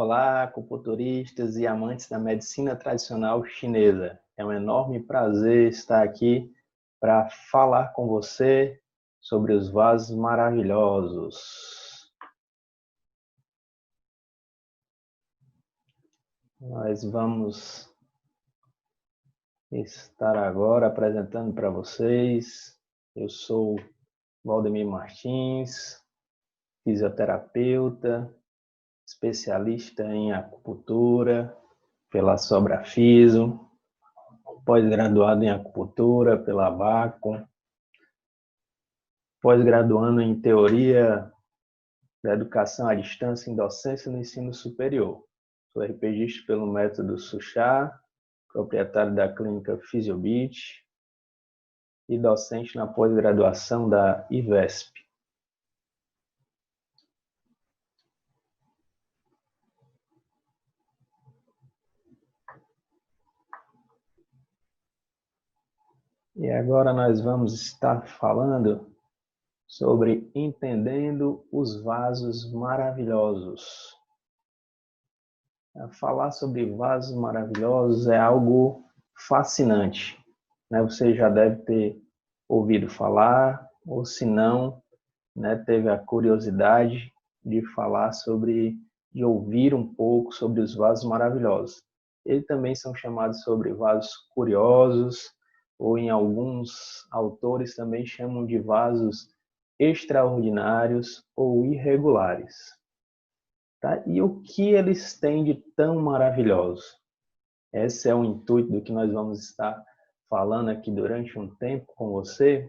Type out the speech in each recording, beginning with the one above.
Olá, acupunturistas e amantes da medicina tradicional chinesa. É um enorme prazer estar aqui para falar com você sobre os vasos maravilhosos. Nós vamos estar agora apresentando para vocês. Eu sou Valdemir Martins, fisioterapeuta, especialista em acupuntura pela Sobrafiso, pós-graduado em acupuntura pela Bacon, pós-graduando em teoria da educação à distância em docência no ensino superior. Sou RPGista pelo método Suchá, proprietário da clínica Fisiobit e docente na pós-graduação da IVESP. E agora nós vamos estar falando sobre entendendo os vasos maravilhosos. Falar sobre vasos maravilhosos é algo fascinante, né? Você já deve ter ouvido falar, ou se não, né, teve a curiosidade de falar de ouvir um pouco sobre os vasos maravilhosos. Eles também são chamados sobre vasos curiosos, ou em alguns autores também chamam de vasos extraordinários ou irregulares. Tá? E o que eles têm de tão maravilhoso? Esse é o intuito do que nós vamos estar falando aqui durante um tempo com você,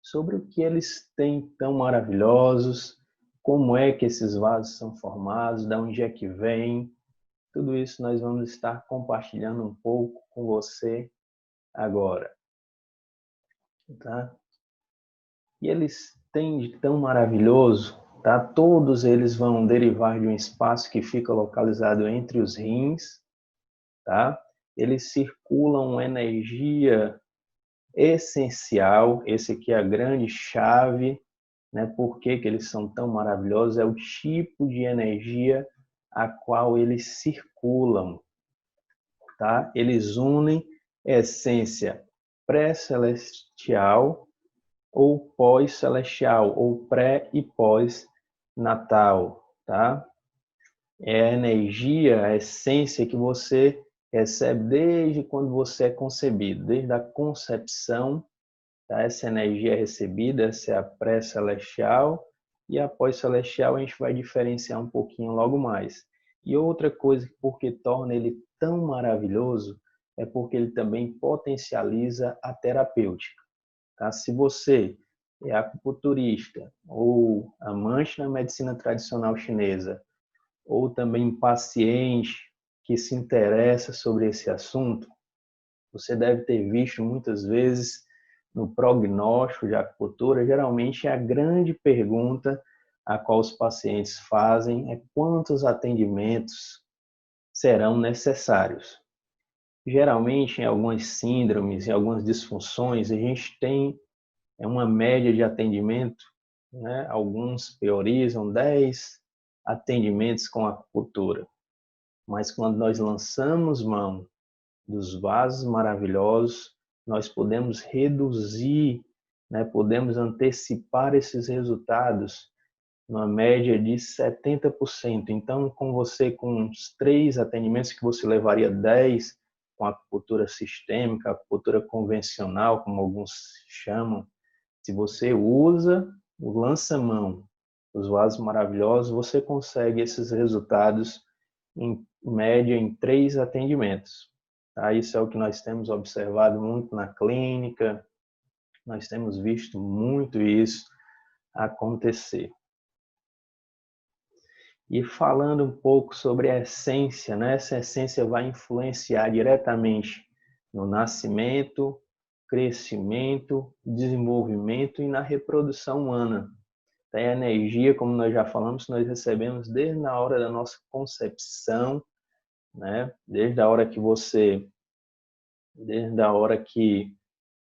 sobre o que eles têm tão maravilhosos, como é que esses vasos são formados, de onde é que vem. Tudo isso nós vamos estar compartilhando um pouco com você agora. Tá? E eles têm de tão maravilhoso, tá? Todos eles vão derivar de um espaço que fica localizado entre os rins, tá? Eles circulam energia essencial, esse aqui é a grande chave, né? Por que eles são tão maravilhosos? É o tipo de energia a qual eles circulam, tá? Eles unem essência pré-celestial ou pós-celestial, ou pré e pós-natal, tá? É a energia, a essência que você recebe desde quando você é concebido, desde a concepção, tá? Essa energia é recebida, essa é a pré-celestial, e a pós-celestial a gente vai diferenciar um pouquinho logo mais. E outra coisa, porque torna ele tão maravilhoso, é porque ele também potencializa a terapêutica. Tá? Se você é acupunturista ou amante da medicina tradicional chinesa, ou também paciente que se interessa sobre esse assunto, você deve ter visto muitas vezes no prognóstico de acupuntura, geralmente é a grande pergunta a qual os pacientes fazem é quantos atendimentos serão necessários. Geralmente, em algumas síndromes, em algumas disfunções, a gente tem uma média de atendimento, né? Alguns priorizam 10 atendimentos com acupuntura. Mas quando nós lançamos mão dos vasos maravilhosos, nós podemos reduzir, né? Podemos antecipar esses resultados numa média de 70%. Então, com uns 3 atendimentos que você levaria 10 com acupuntura sistêmica, acupuntura convencional, como alguns chamam, se você usa o lança-mão, os vasos maravilhosos, você consegue esses resultados em média em 3 atendimentos. Tá? Isso é o que nós temos observado muito na clínica, nós temos visto muito isso acontecer. E falando um pouco sobre a essência, né? Essa essência vai influenciar diretamente no nascimento, crescimento, desenvolvimento e na reprodução humana. Tem a energia, como nós já falamos, nós recebemos desde a hora da nossa concepção, né? Desde a hora que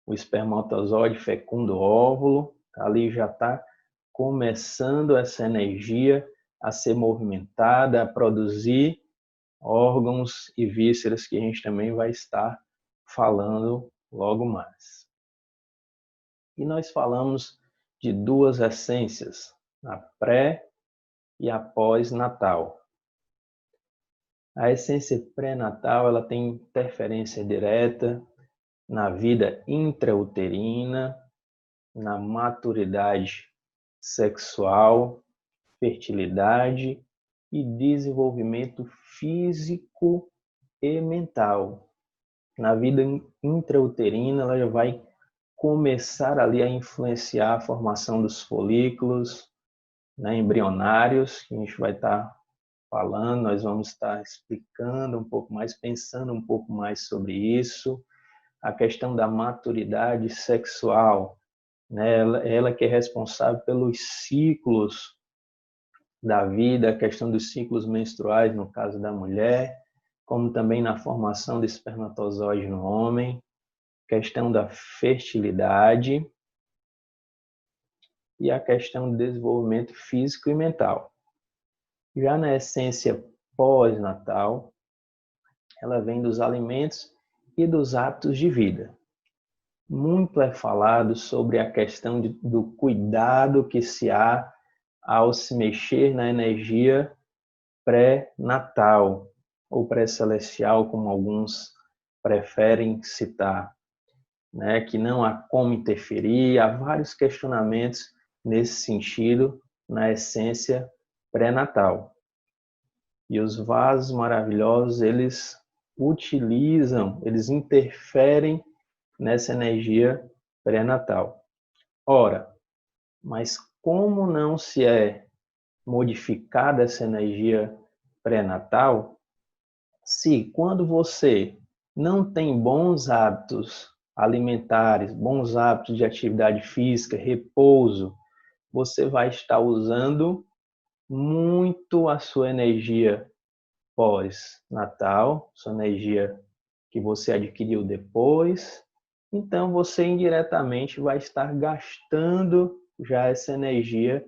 o espermatozoide fecunda o óvulo, ali já está começando essa energia a ser movimentada, a produzir órgãos e vísceras, que a gente também vai estar falando logo mais. E nós falamos de duas essências, a pré e a pós-natal. A essência pré-natal, ela tem interferência direta na vida intrauterina, na maturidade sexual, fertilidade e desenvolvimento físico e mental. Na vida intrauterina, ela já vai começar ali a influenciar a formação dos folículos, né, embrionários, que a gente vai estar falando, nós vamos estar explicando um pouco mais, pensando um pouco mais sobre isso. A questão da maturidade sexual, né, ela que é responsável pelos ciclos da vida, a questão dos ciclos menstruais, no caso da mulher, como também na formação do espermatozoide no homem, questão da fertilidade e a questão do desenvolvimento físico e mental. Já na essência pós-natal, ela vem dos alimentos e dos hábitos de vida. Muito é falado sobre a questão do cuidado que se há ao se mexer na energia pré-natal ou pré-celestial, como alguns preferem citar, né? Que não há como interferir, há vários questionamentos nesse sentido na essência pré-natal. E os vasos maravilhosos, eles eles interferem nessa energia pré-natal. Ora, mas como não se é modificada essa energia pré-natal, se quando você não tem bons hábitos alimentares, bons hábitos de atividade física, repouso, você vai estar usando muito a sua energia pós-natal, sua energia que você adquiriu depois. Então, você indiretamente vai estar gastando já essa energia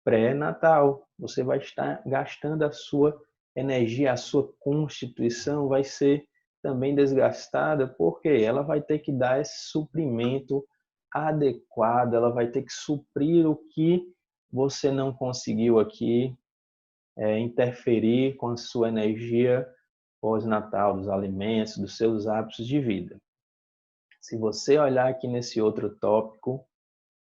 pré-natal. Você vai estar gastando a sua energia, a sua constituição vai ser também desgastada, porque ela vai ter que dar esse suprimento adequado, ela vai ter que suprir o que você não conseguiu aqui interferir com a sua energia pós-natal, dos alimentos, dos seus hábitos de vida. Se você olhar aqui nesse outro tópico,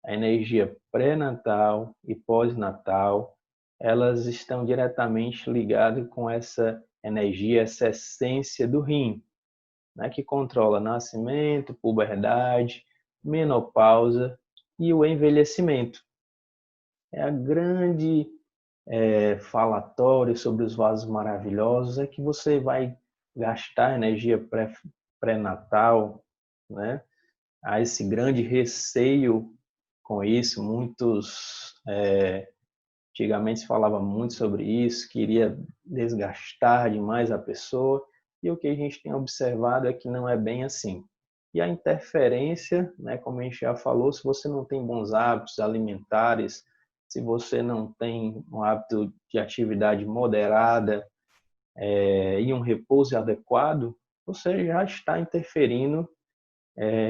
a energia pré-natal e pós-natal, elas estão diretamente ligadas com essa energia, essa essência do rim, né, que controla nascimento, puberdade, menopausa e o envelhecimento. É a grande falatório sobre os vasos maravilhosos é que você vai gastar energia pré-natal, né? Há esse grande receio com isso. Muitos, antigamente se falava muito sobre isso, queria desgastar demais a pessoa, e o que a gente tem observado é que não é bem assim. E a interferência, né, como a gente já falou, se você não tem bons hábitos alimentares, se você não tem um hábito de atividade moderada e um repouso adequado, você já está interferindo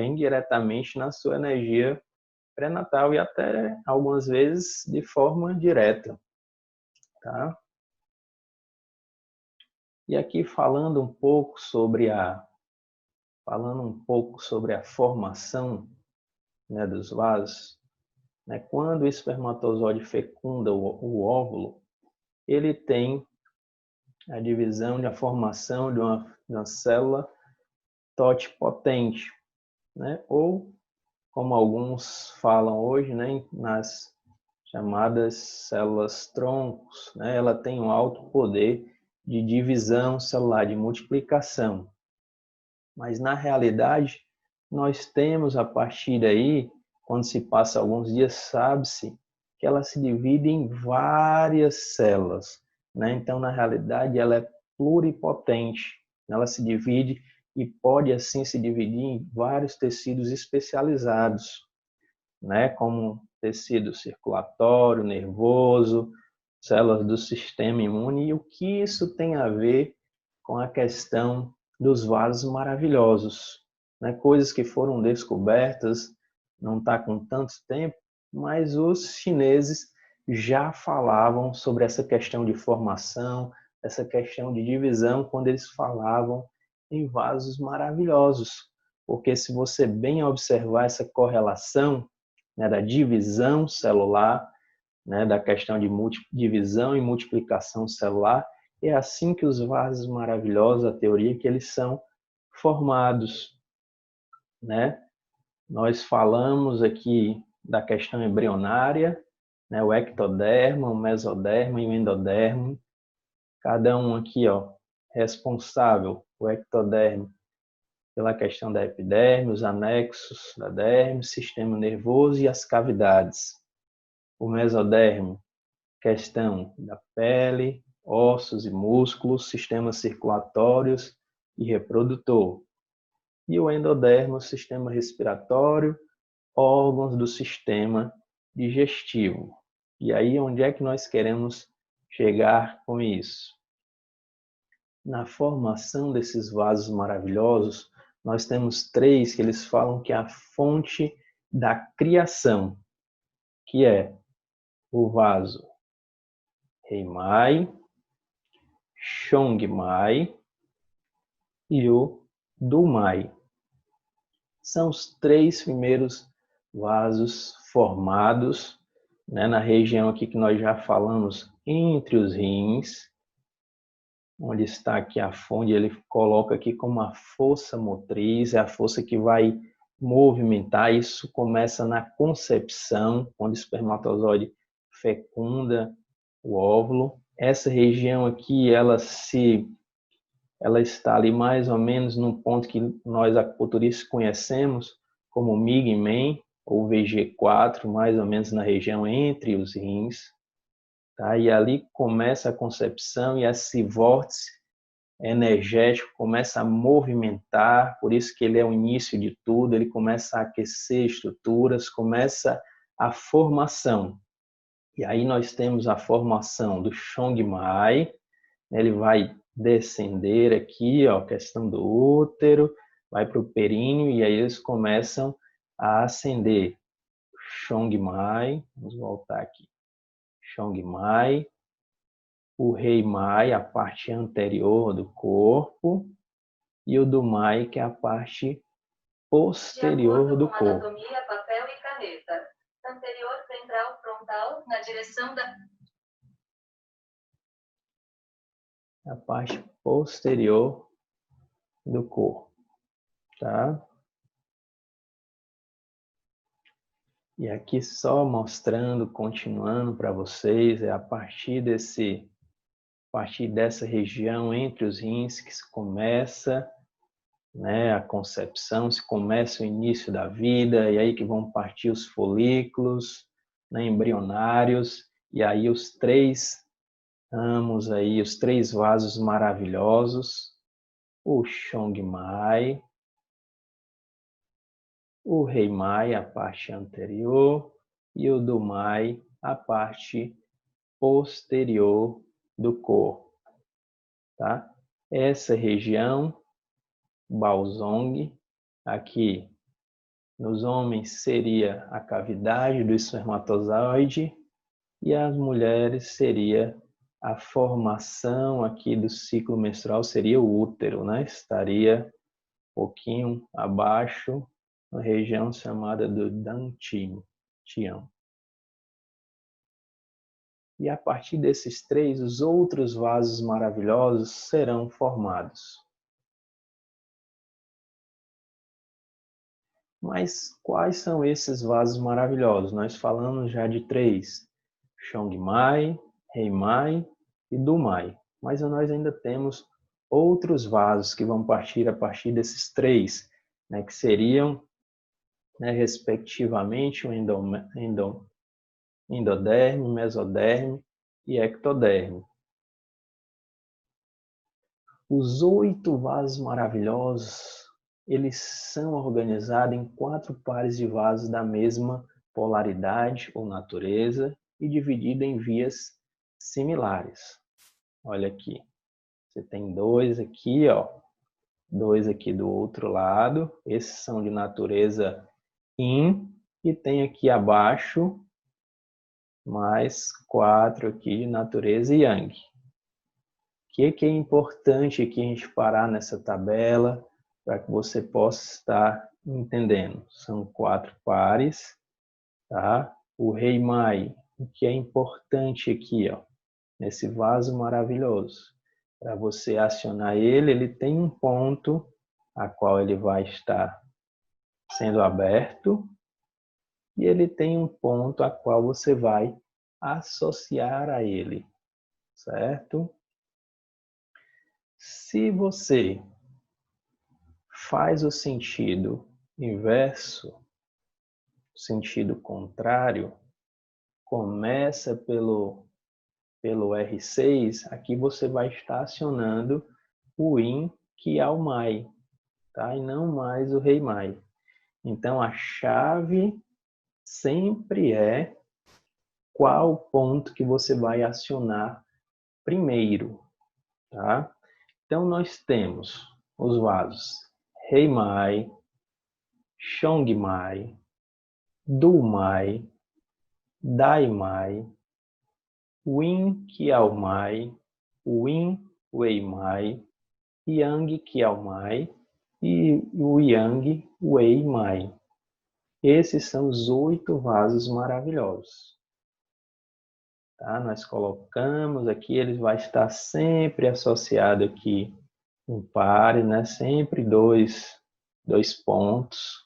indiretamente na sua energia pré-natal e até algumas vezes de forma direta, tá? E aqui falando um pouco sobre a formação, né, dos vasos, né? Quando o espermatozoide fecunda o óvulo, ele tem a divisão e a formação de uma célula totipotente, né? Ou, como alguns falam hoje, né, nas chamadas células troncos, né? Ela tem um alto poder de divisão celular, de multiplicação. Mas, na realidade, nós temos, a partir daí, quando se passa alguns dias, sabe-se que ela se divide em várias células, né? Então, na realidade, ela é pluripotente. Ela se divide e pode, assim, se dividir em vários tecidos especializados, né? Como tecido circulatório, nervoso, células do sistema imune. E o que isso tem a ver com a questão dos vasos maravilhosos, né? Coisas que foram descobertas, não está com tanto tempo, mas os chineses já falavam sobre essa questão de formação, essa questão de divisão, quando eles falavam em vasos maravilhosos. Porque se você bem observar essa correlação, né, da divisão celular, né, da questão de divisão e multiplicação celular, é assim que os vasos maravilhosos, a teoria que eles são formados, né? Nós falamos aqui da questão embrionária, né, o ectoderma, o mesoderma e o endoderma, cada um aqui, ó, responsável, o ectoderma pela questão da epiderme, os anexos da derme, sistema nervoso e as cavidades. O mesodermo, questão da pele, ossos e músculos, sistemas circulatórios e reprodutor. E o endodermo, sistema respiratório, órgãos do sistema digestivo. E aí, onde é que nós queremos chegar com isso? Na formação desses vasos maravilhosos, nós temos três que eles falam que é a fonte da criação, que é o vaso Heimai, Chongmai e o Dumai. São os três primeiros vasos formados, né, na região aqui que nós já falamos, entre os rins, onde está aqui a fonte, ele coloca aqui como a força motriz, é a força que vai movimentar. Isso começa na concepção, quando o espermatozoide fecunda o óvulo. Essa região aqui, ela está ali mais ou menos no ponto que nós acupunturistas conhecemos como Migmen ou VG4, mais ou menos na região entre os rins. Tá? E ali começa a concepção e esse vórtice energético começa a movimentar, por isso que ele é o início de tudo, ele começa a aquecer estruturas, começa a formação. E aí nós temos a formação do Chongmai, ele vai descender aqui, ó, questão do útero, vai para o períneo e aí eles começam a ascender. Chongmai, vamos voltar aqui. Chongmai, o Heimai, a parte anterior do corpo, e o Dumai, que é a parte posterior do corpo. Anatomia, papel e caneta. Anterior ventral frontal, na direção da... A parte posterior do corpo, tá? E aqui só mostrando, continuando para vocês, é a partir dessa região entre os rins que se começa, né, a concepção, se começa o início da vida, e aí que vão partir os folículos, né, embrionários, e aí os três ramos aí, os três vasos maravilhosos, o Chongmai, o Heimai, a parte anterior, e o Dumai, a parte posterior do corpo, tá? Essa região, Baozong, aqui nos homens seria a cavidade do espermatozoide e as mulheres seria a formação aqui do ciclo menstrual, seria o útero, né? Estaria um pouquinho abaixo, na região chamada do Dantian. E a partir desses três, os outros vasos maravilhosos serão formados. Mas quais são esses vasos maravilhosos? Nós falamos já de três: Chongmai, Heimai e Dumai. Mas nós ainda temos outros vasos que vão partir a partir desses três, né, que seriam, né, respectivamente, o endoderme, mesoderme e ectoderme. Os 8 vasos maravilhosos, eles são organizados em 4 pares de vasos da mesma polaridade ou natureza e divididos em vias similares. Olha aqui. Você tem dois aqui, ó. Dois aqui do outro lado. Esses são de natureza Yin. E tem aqui abaixo mais 4 aqui de natureza Yang. O que é importante aqui a gente parar nessa tabela para que você possa estar entendendo? São 4 pares, tá? O Rei Mai, o que é importante aqui, ó, nesse vaso maravilhoso. Para você acionar ele, ele tem um ponto a qual ele vai estar sendo aberto e ele tem um ponto a qual você vai associar a ele, certo? Se você faz o sentido inverso, sentido contrário, começa pelo R6, aqui você vai estar acionando o Yin, que é o Mai, tá? E não mais o Rei Mai. Então, a chave sempre é qual ponto que você vai acionar primeiro, tá? Então, nós temos os vasos Rei Mai, Chong Mai, Du Mai, Dai Mai, Yin Kiao Mai, Yin Wei Mai, Yang Kiao Mai e o Yang Wei Mai. Esses são os 8 vasos maravilhosos. Tá? Nós colocamos aqui, ele vai estar sempre associado aqui um par, né? Sempre dois pontos.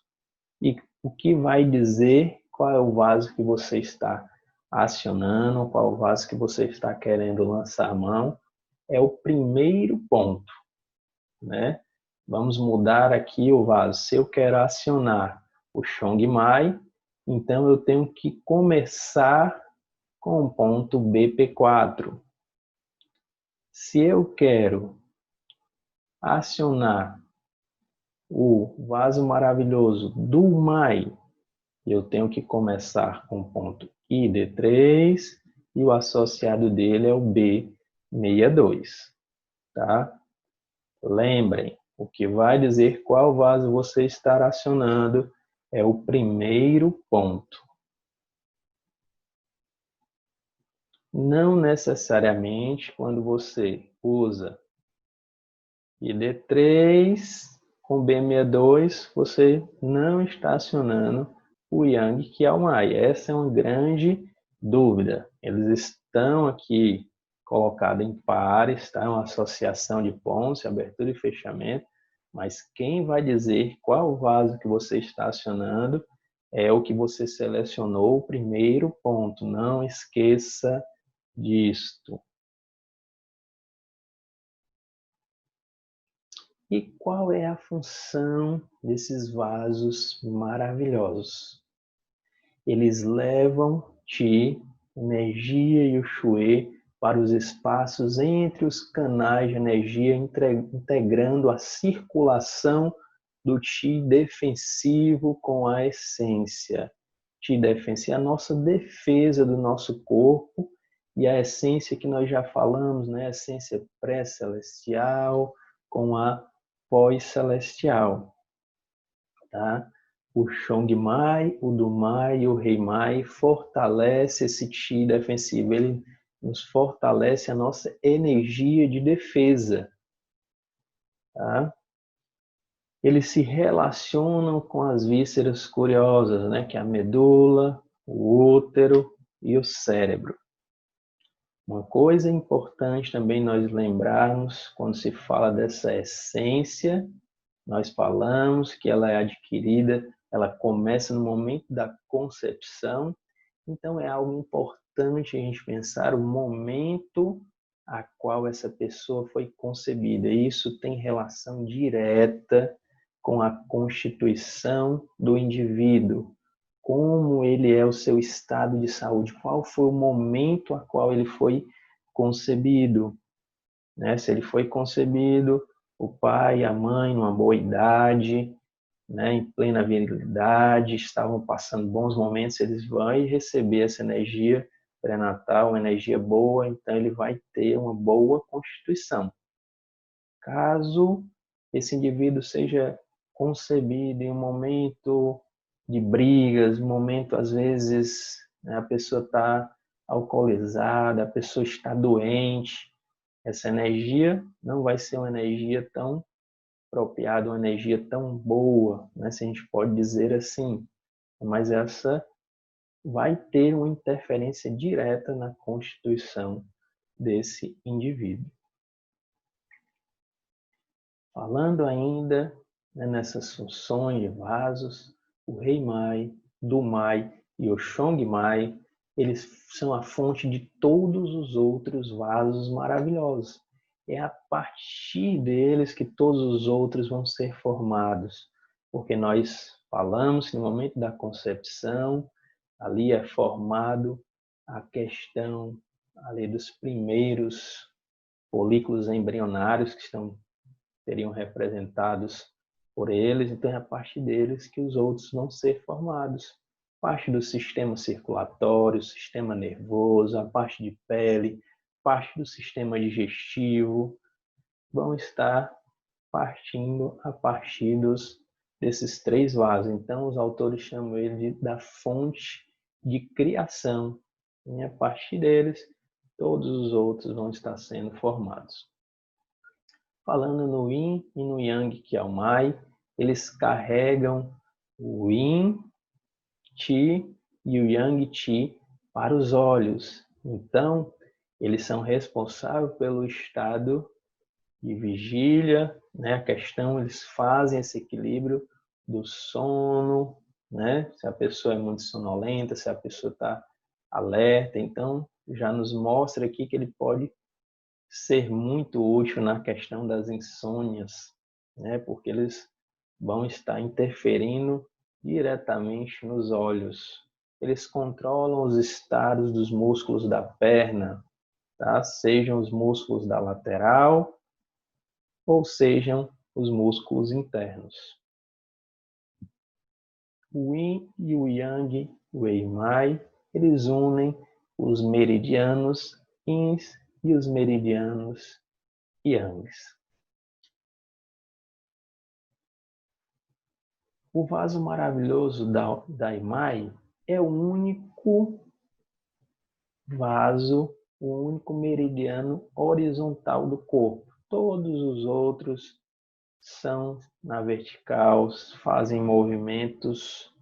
E o que vai dizer qual é o vaso que você está acionando, qual o vaso que você está querendo lançar a mão, é o primeiro ponto, né? Vamos mudar aqui o vaso. Se eu quero acionar o Chong Mai, então eu tenho que começar com o ponto BP4. Se eu quero acionar o vaso maravilhoso do Mai, eu tenho que começar com o ponto ID3 e o associado dele é o B62, tá? Lembrem, o que vai dizer qual vaso você está acionando é o primeiro ponto. Não necessariamente quando você usa ID3 com B62, você não está acionando o Yang, que é o Mai. Essa é uma grande dúvida. Eles estão aqui colocados em pares, tá? Uma associação de pontos, abertura e fechamento, mas quem vai dizer qual vaso que você está acionando é o que você selecionou, o primeiro ponto. Não esqueça disto. E qual é a função desses vasos maravilhosos? Eles levam Qi, energia e o Shui para os espaços entre os canais de energia, integrando a circulação do Qi defensivo com a essência. Qi defensivo é a nossa defesa do nosso corpo e a essência que nós já falamos, né? A essência pré-celestial com a pós-celestial, tá? O Chong Mai, o Du Mai e o Rei Mai fortalece esse Qi defensivo. Ele nos fortalece a nossa energia de defesa, tá? Eles se relacionam com as vísceras curiosas, né? Que é a medula, o útero e o cérebro. Uma coisa importante também nós lembrarmos quando se fala dessa essência, nós falamos que ela é adquirida, ela começa no momento da concepção, então é algo importante a gente pensar o momento a qual essa pessoa foi concebida. E isso tem relação direta com a constituição do indivíduo, como ele é o seu estado de saúde, qual foi o momento a qual ele foi concebido, né? Se ele foi concebido, o pai e a mãe numa boa idade, né, em plena virilidade, estavam passando bons momentos, eles vão receber essa energia pré-natal, uma energia boa, então ele vai ter uma boa constituição. Caso esse indivíduo seja concebido em um momento de brigas, um momento, às vezes, né, a pessoa está alcoolizada, a pessoa está doente, essa energia não vai ser uma energia tão apropriada, uma energia tão boa, né, se a gente pode dizer assim, mas essa vai ter uma interferência direta na constituição desse indivíduo. Falando ainda, né, nessas funções de vasos, o Rei Mai, Do Mai e o Chong Mai, eles são a fonte de todos os outros vasos maravilhosos. É a partir deles que todos os outros vão ser formados, porque nós falamos que no momento da concepção, ali é formado a questão ali dos primeiros folículos embrionários que seriam representados por eles, então é a partir deles que os outros vão ser formados. Parte do sistema circulatório, sistema nervoso, a parte de pele, parte do sistema digestivo, vão estar partindo a partir desses três vasos. Então, os autores chamam ele da fonte de criação. E a partir deles, todos os outros vão estar sendo formados. Falando no Yin e no Yang, que é o Mai, eles carregam o Yin Qi e o Yang Qi para os olhos. Então, eles são responsáveis pelo estado de vigília, né? A questão, eles fazem esse equilíbrio do sono, né? Se a pessoa é muito sonolenta, se a pessoa está alerta, então já nos mostra aqui que ele pode ser muito útil na questão das insônias, né? Porque eles vão estar interferindo diretamente nos olhos. Eles controlam os estados dos músculos da perna, tá? Sejam os músculos da lateral ou sejam os músculos internos. O Yin e o Yang, o Wei Mai, eles unem os meridianos Yins e os meridianos Yangs. O vaso maravilhoso da Imai é o único vaso, o único meridiano horizontal do corpo. Todos os outros são na vertical, fazem movimentos,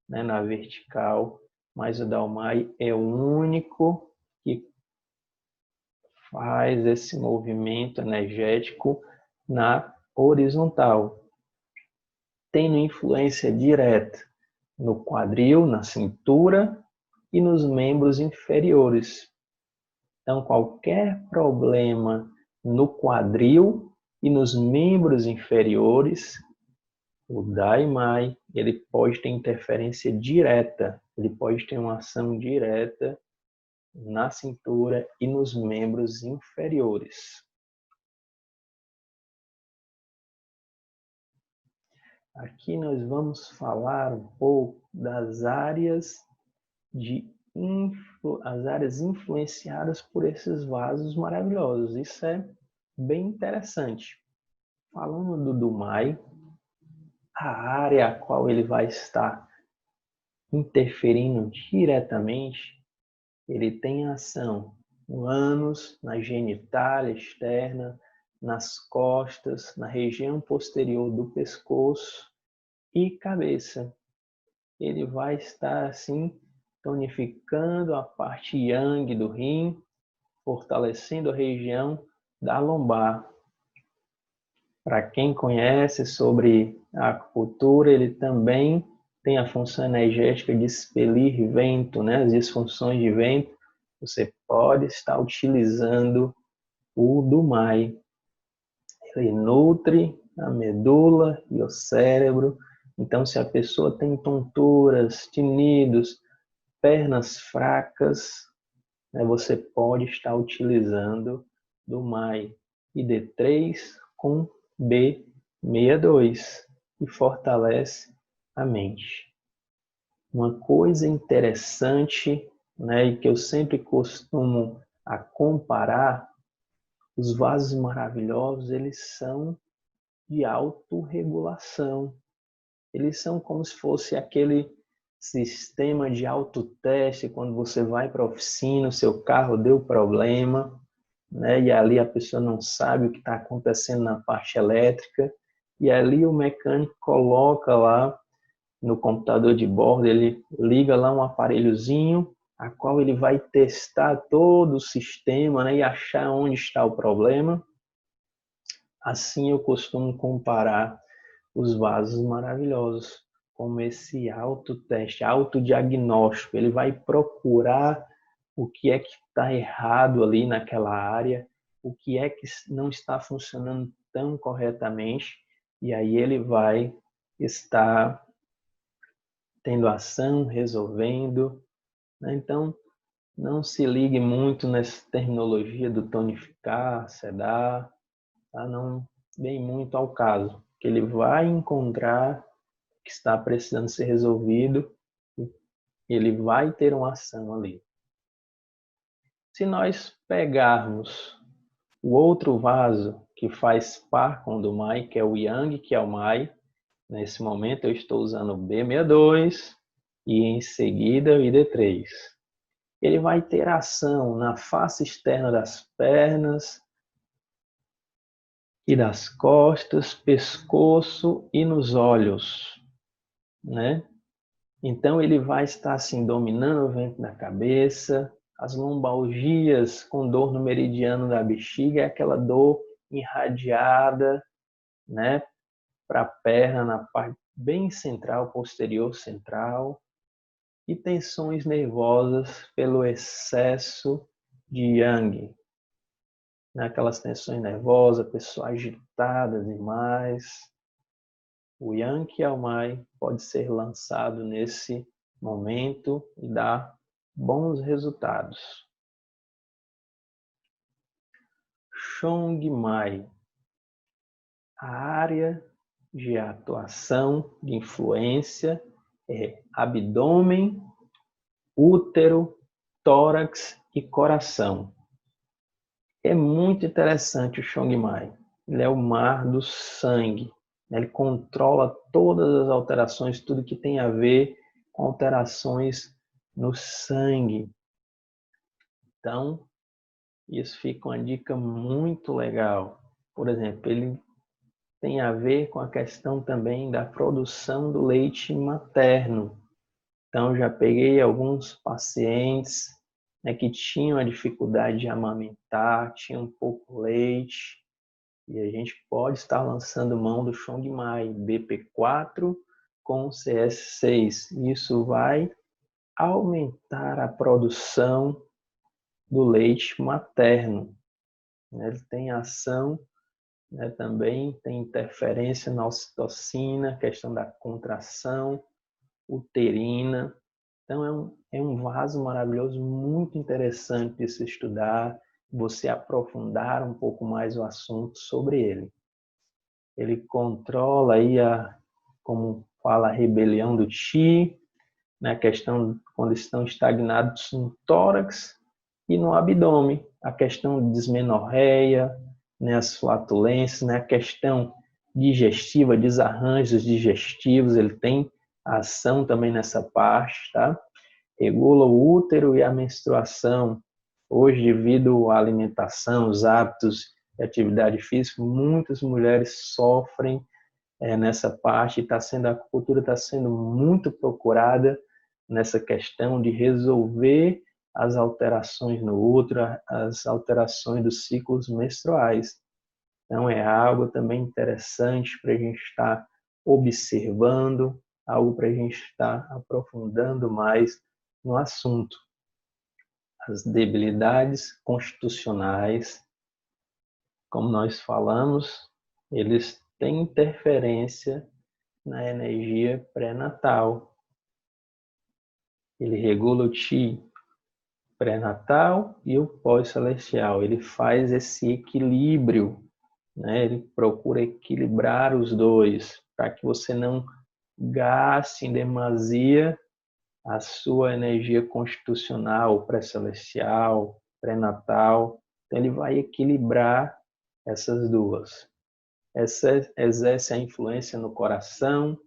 né, na vertical, mas o da Imai é o único que faz esse movimento energético na horizontal, tendo influência direta no quadril, na cintura e nos membros inferiores. Então, qualquer problema no quadril e nos membros inferiores, o Dai Mai, ele pode ter interferência direta, ele pode ter uma ação direta na cintura e nos membros inferiores. Aqui nós vamos falar um pouco das áreas as áreas influenciadas por esses vasos maravilhosos. Isso é bem interessante. Falando do Dumai, a área a qual ele vai estar interferindo diretamente, ele tem ação no ânus, na genitália externa, nas costas, na região posterior do pescoço e cabeça. Ele vai estar assim tonificando a parte yang do rim, fortalecendo a região da lombar. Para quem conhece sobre a acupuntura, ele também tem a função energética de expelir vento, né? As disfunções de vento. Você pode estar utilizando o Dumai. Ele nutre a medula e o cérebro. Então, se a pessoa tem tonturas, tinidos, pernas fracas, né, você pode estar utilizando Dumai ID3 com B62 e fortalece a mente. Uma coisa interessante, né, e que eu sempre costumo a comparar, os vasos maravilhosos, eles são de autorregulação. Eles são como se fosse aquele sistema de autoteste, quando você vai para a oficina, o seu carro deu problema, né? E ali a pessoa não sabe o que está acontecendo na parte elétrica, e ali o mecânico coloca lá no computador de bordo, ele liga lá um aparelhozinho, a qual ele vai testar todo o sistema, né? E achar onde está o problema. Assim eu costumo comparar os vasos maravilhosos, como esse autoteste, autodiagnóstico. Ele vai procurar o que é que está errado ali naquela área, o que é que não está funcionando tão corretamente, e aí ele vai estar tendo ação, resolvendo, né? Então, não se ligue muito nessa terminologia do tonificar, sedar, tá? Não vem muito ao caso, que ele vai encontrar que está precisando ser resolvido, ele vai ter uma ação ali. Se nós pegarmos o outro vaso que faz par com o do Mai, que é o Yang, que é o Mai, nesse momento eu estou usando o B62 e em seguida o ID3. Ele vai ter ação na face externa das pernas e das costas, pescoço e nos olhos, né? Então ele vai estar assim dominando o ventre da cabeça, as lombalgias com dor no meridiano da bexiga, é aquela dor irradiada, né, para a perna na parte bem central, posterior central, e tensões nervosas pelo excesso de yang, né, aquelas tensões nervosas, pessoa agitada demais. O Yang Mai pode ser lançado nesse momento e dar bons resultados. Chong Mai, a área de atuação, de influência é abdômen, útero, tórax e coração. É muito interessante o Chong Mai. Ele é o mar do sangue. Ele controla todas as alterações, tudo que tem a ver com alterações no sangue. Então, isso fica uma dica muito legal. Por exemplo, ele tem a ver com a questão também da produção do leite materno. Então, já peguei alguns pacientes, né, que tinham a dificuldade de amamentar, tinham pouco leite, e a gente pode estar lançando mão do Chong Mai BP4 com CS6. Isso vai aumentar a produção do leite materno. Ele tem ação, né, também tem interferência na ocitocina, questão da contração uterina. Então é um vaso maravilhoso, muito interessante de se estudar, você aprofundar um pouco mais o assunto sobre ele. Ele controla aí como fala, a rebelião do Qi, né, a questão quando estão estagnados no tórax e no abdômen, a questão de dismenorreia, né, as flatulências, né, a questão digestiva, desarranjos digestivos, ele tem ação também nessa parte, tá? Regula o útero e a menstruação. Hoje, devido à alimentação, os hábitos de atividade física, muitas mulheres sofrem nessa parte. A acupuntura está sendo muito procurada nessa questão de resolver as alterações no útero, as alterações dos ciclos menstruais. Então, é algo também interessante para a gente estar observando, algo para a gente estar aprofundando mais no assunto. As debilidades constitucionais, como nós falamos, eles têm interferência na energia pré-natal. Ele regula o Qi pré-natal e o pós-celestial. Ele faz esse equilíbrio, né? Ele procura equilibrar os dois, para que você não gaste em demasia a sua energia constitucional, pré-celestial, pré-natal. Então, ele vai equilibrar essas duas. Exerce a influência no coração,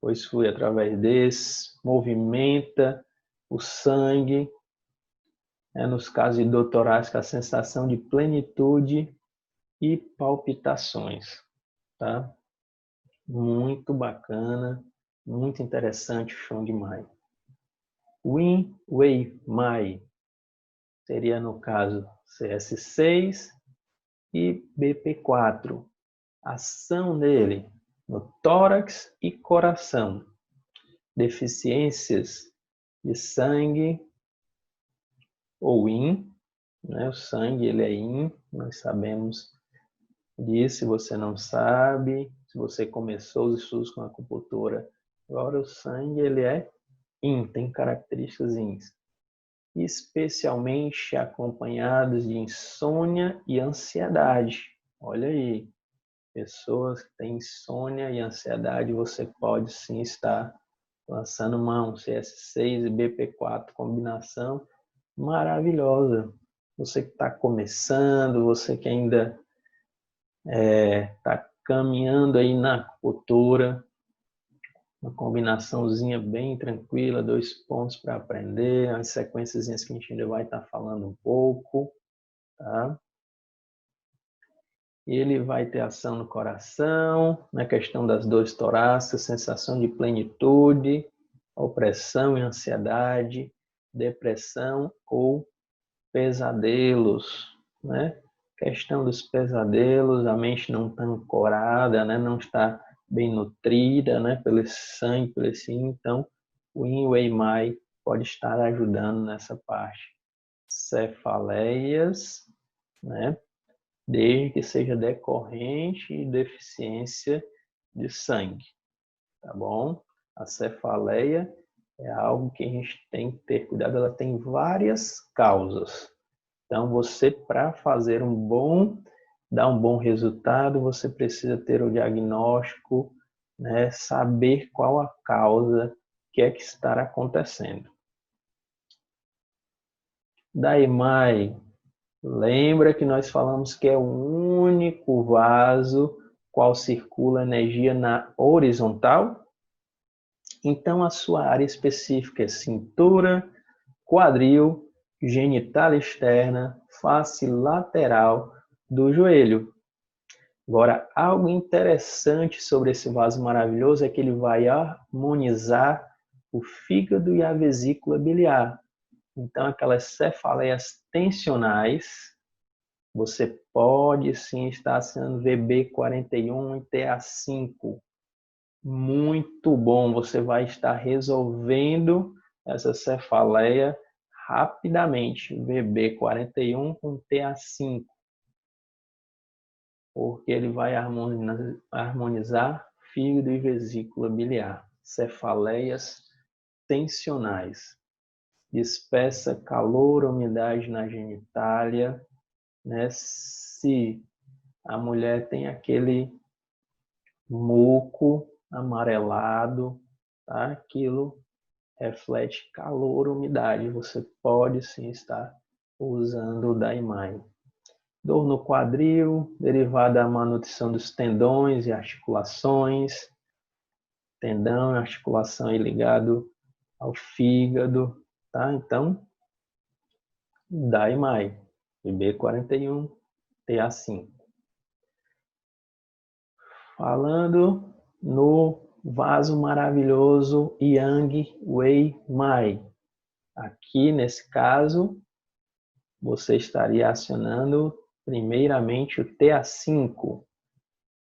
pois flui através desse, movimenta o sangue, nos casos de dor torácica, a sensação de plenitude e palpitações, tá? Muito bacana, muito interessante o Chão de Mai. Yin Wei Mai seria, no caso, CS6 e BP4. Ação dele no tórax e coração. Deficiências de sangue ou Yin, né? O sangue ele é Yin, nós sabemos disso. Se você não sabe, se você começou os estudos com acupuntura, agora o sangue ele é Yin, tem características Yins, especialmente acompanhados de insônia e ansiedade. Olha aí, pessoas que têm insônia e ansiedade, você pode sim estar lançando mão. CS6 e BP4, combinação maravilhosa. Você que está começando, você que ainda está caminhando aí na acupuntura, uma combinaçãozinha bem tranquila, 2 pontos para aprender, as sequências que a gente ainda vai estar falando um pouco, tá? Ele vai ter ação no coração, na questão das dores torácicas, sensação de plenitude, opressão e ansiedade, depressão ou pesadelos, né? Questão dos pesadelos, a mente não está ancorada, né? Não está bem nutrida, né? Pelo sangue, pelo sim. Então, o Yin Wei Mai pode estar ajudando nessa parte. Cefaleias, né? Desde que seja decorrente de deficiência de sangue, tá bom? A cefaleia é algo que a gente tem que ter cuidado, ela tem várias causas. Então, você, para fazer dar um bom resultado, você precisa ter o diagnóstico, né? Saber qual a causa que é que está acontecendo. Daí, Mai, lembra que nós falamos que é o único vaso qual circula energia na horizontal? Então, a sua área específica é cintura, quadril, genital externa, face lateral do joelho. Agora, algo interessante sobre esse vaso maravilhoso é que ele vai harmonizar o fígado e a vesícula biliar. Então, aquelas cefaleias tensionais, você pode sim estar assinando VB41 e TA5. Muito bom, você vai estar resolvendo essa cefaleia rapidamente, VB41 com TA5, porque ele vai harmonizar fígado e vesícula biliar, cefaleias tensionais. Dispersa calor, umidade na genitália, né? Se a mulher tem aquele muco amarelado, tá? Aquilo reflete calor, umidade. Você pode sim estar usando o Daimai. Dor no quadril, derivada da manutenção dos tendões e articulações. Tendão e articulação ligado ao fígado, tá? Então, Daimai, IB41, TA5. Falando no vaso maravilhoso Yang Wei Mai. Aqui, nesse caso, você estaria acionando primeiramente o TA5.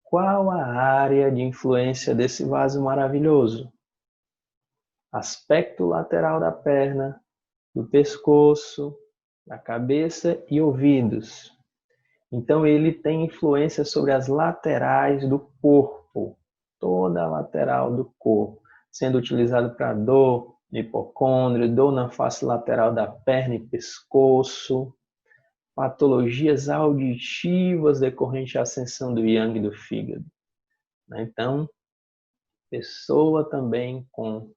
Qual a área de influência desse vaso maravilhoso? Aspecto lateral da perna, do pescoço, da cabeça e ouvidos. Então, ele tem influência sobre as laterais do corpo, toda a lateral do corpo, sendo utilizado para dor no hipocôndrio, dor na face lateral da perna e pescoço, patologias auditivas decorrentes da ascensão do yang do fígado. Então, pessoa também com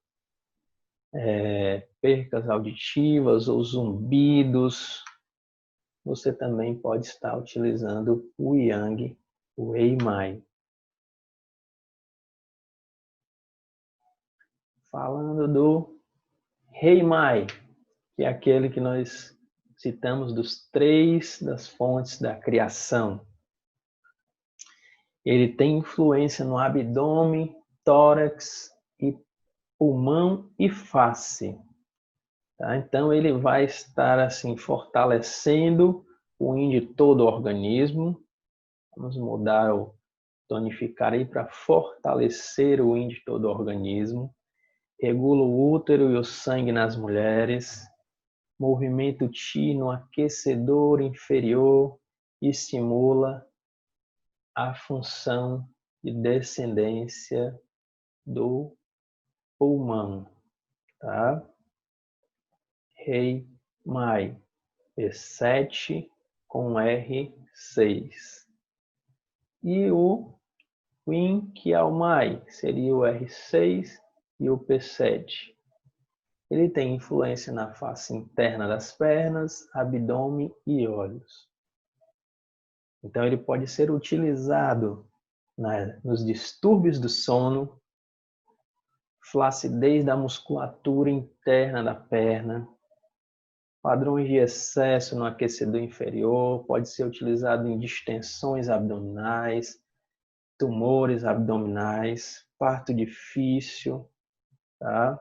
percas auditivas ou zumbidos, você também pode estar utilizando o Yang, o Eimai. Falando do Heimai, que é aquele que nós citamos dos 3 das fontes da criação. Ele tem influência no abdômen, tórax, e pulmão e face. Tá? Então, ele vai estar assim fortalecendo o yin de todo o organismo. Vamos mudar o tonificar aí para fortalecer o yin de todo o organismo. Regula o útero e o sangue nas mulheres. Movimenta o Qi no aquecedor inferior e estimula a função de descendência do pulmão, tá? Rei Mai, P7 com R6. E o Win Kiaomai seria o R6 e o P7. Ele tem influência na face interna das pernas, abdômen e olhos. Então, ele pode ser utilizado nos distúrbios do sono, flacidez da musculatura interna da perna, padrões de excesso no aquecedor inferior, pode ser utilizado em distensões abdominais, tumores abdominais, parto difícil, tá?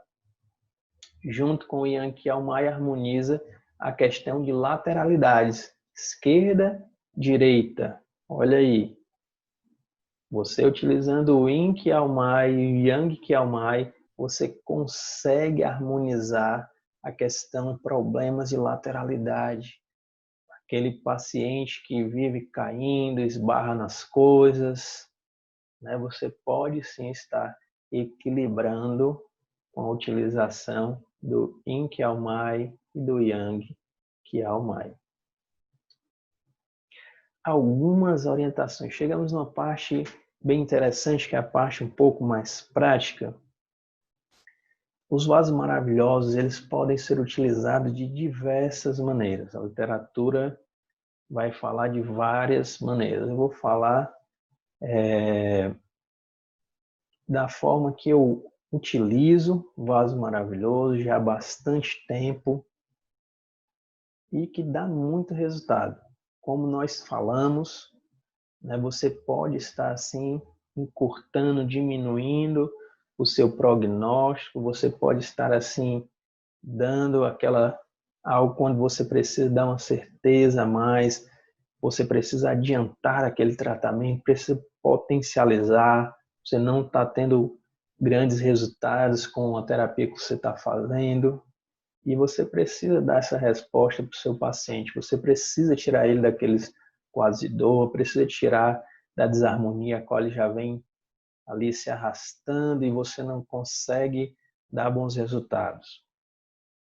Junto com o Yang Kiaomai harmoniza a questão de lateralidades, esquerda, direita. Olha aí, você utilizando o Yin Kiaomai e o Yang Kiaomai, você consegue harmonizar a questão problemas de lateralidade. Aquele paciente que vive caindo, esbarra nas coisas, né? Você pode sim estar equilibrando com a utilização do Yin Kiaomai e do Yang Kiaomai. Algumas orientações. Chegamos numa parte bem interessante, que é a parte um pouco mais prática. Os vasos maravilhosos, eles podem ser utilizados de diversas maneiras. A literatura vai falar de várias maneiras. Eu vou falar da forma que eu utilizo o vaso maravilhoso já há bastante tempo e que dá muito resultado. Como nós falamos, né, você pode estar assim encurtando, diminuindo o seu prognóstico, você pode estar assim dando algo quando você precisa dar uma certeza a mais, você precisa adiantar aquele tratamento, precisa potencializar, você não está tendo grandes resultados com a terapia que você está fazendo, e você precisa dar essa resposta para o seu paciente, você precisa tirar ele daqueles quase dor, precisa tirar da desarmonia a qual ele já vem ali se arrastando e você não consegue dar bons resultados.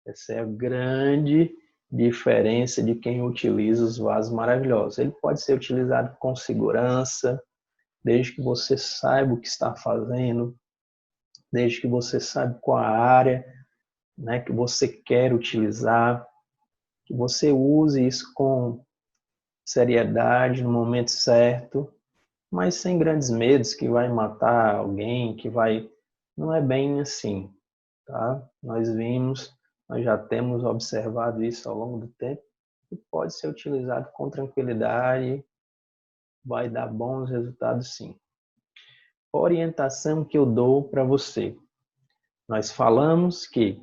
Essa é a grande diferença de quem utiliza os vasos maravilhosos. Ele pode ser utilizado com segurança, desde que você saiba o que está fazendo, desde que você saiba qual a área, né, que você quer utilizar, que você use isso com seriedade no momento certo, mas sem grandes medos que vai matar alguém, que vai... Não é bem assim, tá? Nós já temos observado isso ao longo do tempo, e pode ser utilizado com tranquilidade, vai dar bons resultados sim. Orientação que eu dou para você. Nós falamos que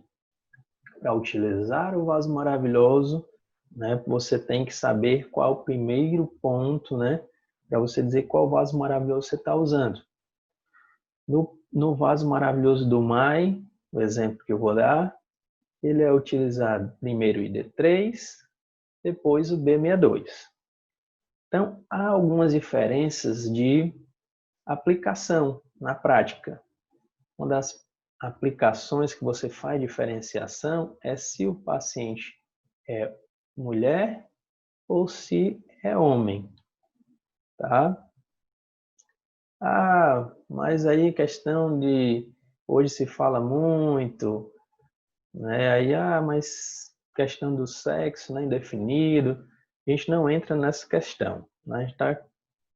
para utilizar o vaso maravilhoso, né, você tem que saber qual o primeiro ponto, né, para você dizer qual vaso maravilhoso você está usando. No vaso maravilhoso do Mai, o exemplo que eu vou dar, ele é utilizado primeiro o ID3, depois o B62. Então, há algumas diferenças de aplicação na prática. Uma das aplicações que você faz diferenciação é se o paciente é mulher ou se é homem, tá? Mas aí questão de... Hoje se fala muito né? Aí, mas questão do sexo, né, indefinido, a gente não entra nessa questão, né?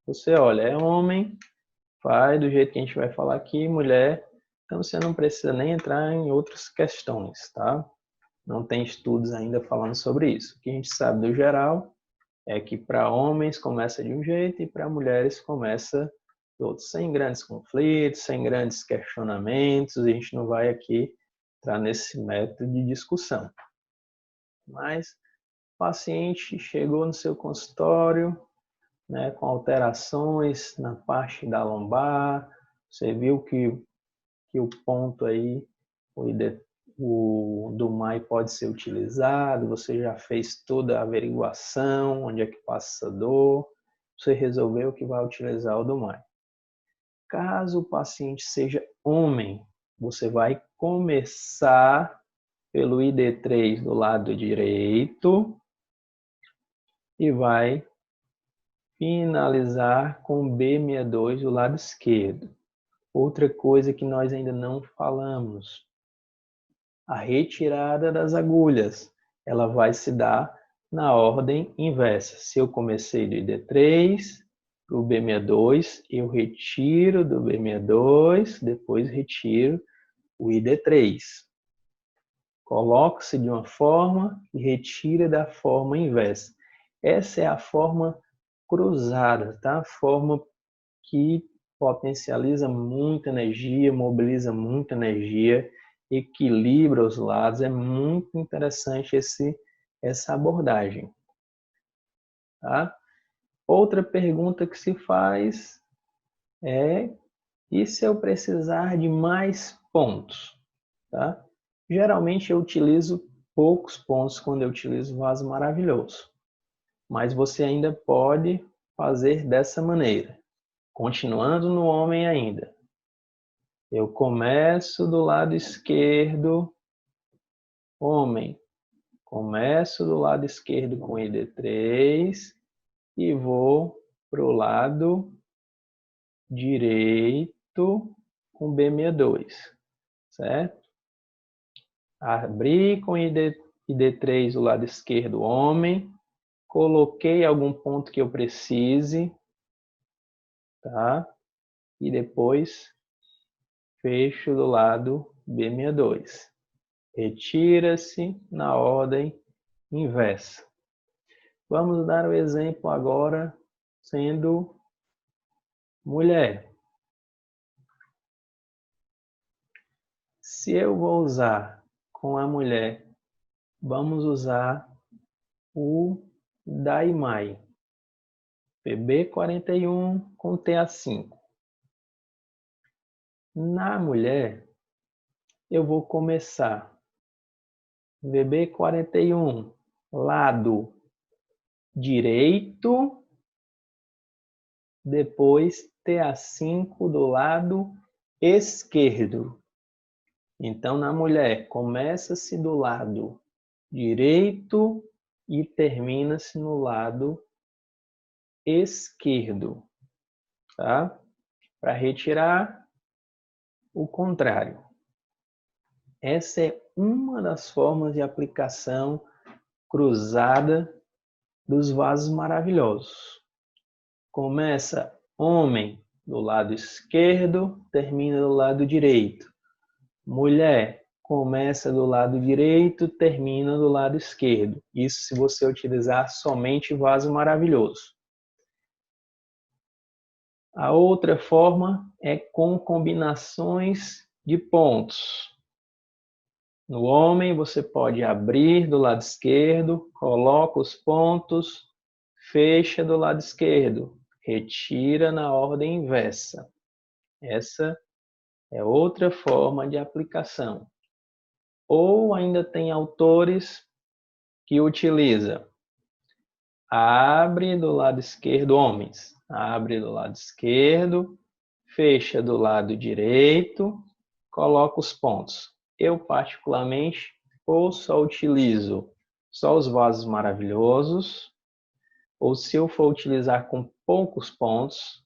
Você olha, é homem, faz do jeito que a gente vai falar aqui, mulher, então você não precisa nem entrar em outras questões, tá? Não tem estudos ainda falando sobre isso. O que a gente sabe do geral é que para homens começa de um jeito e para mulheres começa de outro, sem grandes conflitos, sem grandes questionamentos, a gente não vai aqui entrar nesse método de discussão. Mas o paciente chegou no seu consultório, né, com alterações na parte da lombar, você viu que o ponto aí, o do MAI pode ser utilizado, você já fez toda a averiguação, onde é que passa a dor, você resolveu que vai utilizar o do MAI. Caso o paciente seja homem, você vai começar pelo ID3 do lado direito e vai finalizar com o B62 do lado esquerdo. Outra coisa que nós ainda não falamos, a retirada das agulhas, ela vai se dar na ordem inversa. Se eu comecei do ID3 para o B62, eu retiro do B62, depois retiro o ID3. Coloca-se de uma forma e retira da forma inversa. Essa é a forma cruzada, tá? A forma que potencializa muita energia, mobiliza muita energia, equilibra os lados. É muito interessante essa abordagem. Tá? Outra pergunta que se faz é: e se eu precisar de mais pontos? Tá? Geralmente eu utilizo poucos pontos quando eu utilizo vaso maravilhoso, mas você ainda pode fazer dessa maneira. Continuando no homem ainda. Eu começo do lado esquerdo, homem. Começo do lado esquerdo com ID3 e vou para o lado direito com B62, certo? Abri com ID3 do lado esquerdo, homem. Coloquei algum ponto que eu precise, tá? E depois fecho do lado B62. Retira-se na ordem inversa. Vamos dar o exemplo agora sendo mulher. Se eu vou usar com a mulher, vamos usar o Daimai, PB41 com TA5. Na mulher, eu vou começar VB41, lado direito, depois TA5 do lado esquerdo. Então, na mulher, começa-se do lado direito e termina-se no lado esquerdo, tá? Para retirar o contrário. Essa é uma das formas de aplicação cruzada dos vasos maravilhosos. Começa homem do lado esquerdo, termina do lado direito. Mulher começa do lado direito, termina do lado esquerdo. Isso se você utilizar somente vaso maravilhoso. A outra forma é com combinações de pontos. No homem, você pode abrir do lado esquerdo, coloca os pontos, fecha do lado esquerdo, retira na ordem inversa. Essa é outra forma de aplicação. Ou ainda tem autores que utilizam: abre do lado esquerdo, homens, abre do lado esquerdo, fecha do lado direito, coloca os pontos. Eu, particularmente, ou só utilizo só os vasos maravilhosos, ou se eu for utilizar com poucos pontos,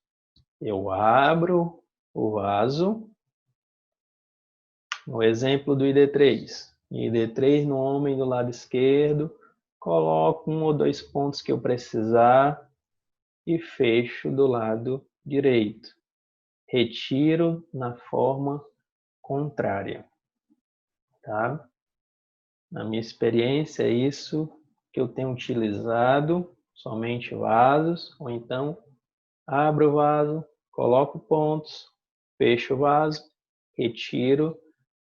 eu abro o vaso, no exemplo do ID3, ID3 no homem do lado esquerdo, coloco 1 ou 2 pontos que eu precisar e fecho do lado direito. Retiro na forma contrária, tá? Na minha experiência, é isso que eu tenho utilizado, somente vasos, ou então abro o vaso, coloco pontos, fecho o vaso, retiro,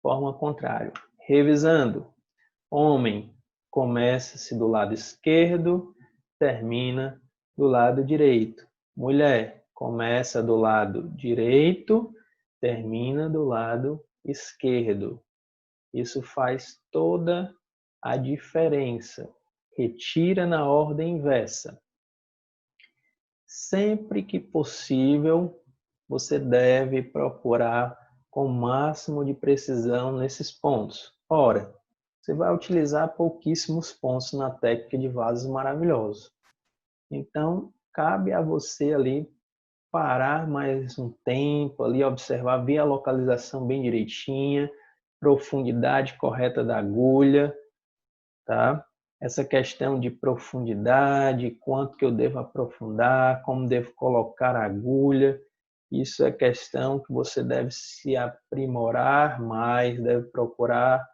forma contrária. Revisando, homem começa-se do lado esquerdo, termina do lado direito. Mulher começa do lado direito, termina do lado esquerdo. Isso faz toda a diferença. Retira na ordem inversa. Sempre que possível, você deve procurar com o máximo de precisão nesses pontos. Ora, você vai utilizar pouquíssimos pontos na técnica de vasos maravilhosos. Então, cabe a você ali parar mais um tempo, ali observar, ver a localização bem direitinha, profundidade correta da agulha, tá? Essa questão de profundidade, quanto que eu devo aprofundar, como devo colocar a agulha, isso é questão que você deve se aprimorar mais, deve procurar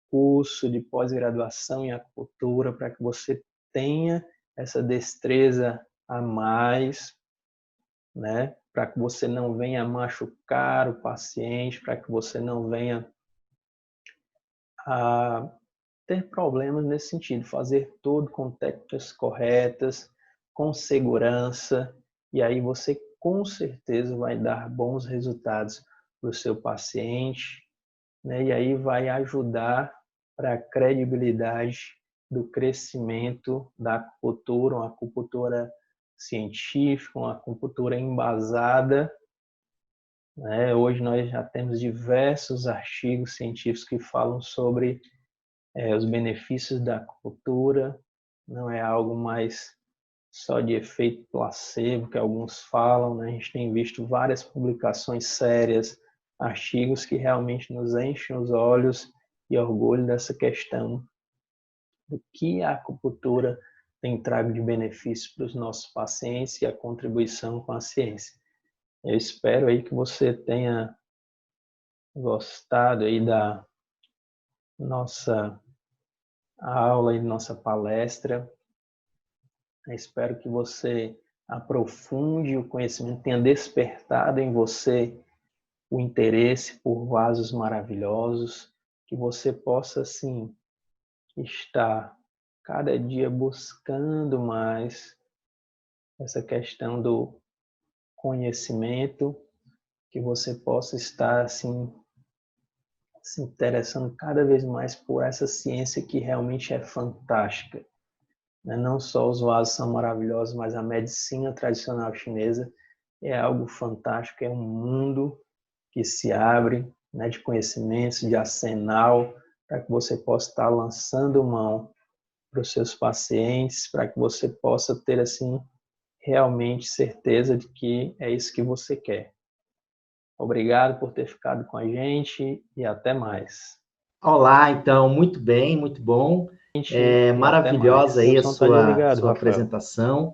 curso de pós-graduação em acupuntura para que você tenha essa destreza a mais, né? Para que você não venha machucar o paciente, para que você não venha a ter problemas nesse sentido, fazer tudo com técnicas corretas, com segurança, e aí você com certeza vai dar bons resultados para o seu paciente, né? E aí vai ajudar para a credibilidade do crescimento da acupuntura, uma acupuntura científica, uma acupuntura embasada, né? Hoje nós já temos diversos artigos científicos que falam sobre os benefícios da acupuntura, não é algo mais só de efeito placebo que alguns falam, né? A gente tem visto várias publicações sérias, artigos que realmente nos enchem os olhos e orgulho dessa questão do que a acupuntura tem trago de benefício para os nossos pacientes e a contribuição com a ciência. Eu espero aí que você tenha gostado aí da nossa aula e nossa palestra. Eu espero que você aprofunde o conhecimento, tenha despertado em você o interesse por vasos maravilhosos, que você possa, assim, estar cada dia buscando mais essa questão do conhecimento, que você possa estar, assim, se interessando cada vez mais por essa ciência que realmente é fantástica. Não só os vasos são maravilhosos, mas a medicina tradicional chinesa é algo fantástico, é um mundo que se abre, né, de conhecimentos, de arsenal, para que você possa estar lançando mão para os seus pacientes, para que você possa ter, assim, realmente certeza de que é isso que você quer. Obrigado por ter ficado com a gente e até mais. Olá, então, muito bem, muito bom. Maravilhosa aí a sua apresentação.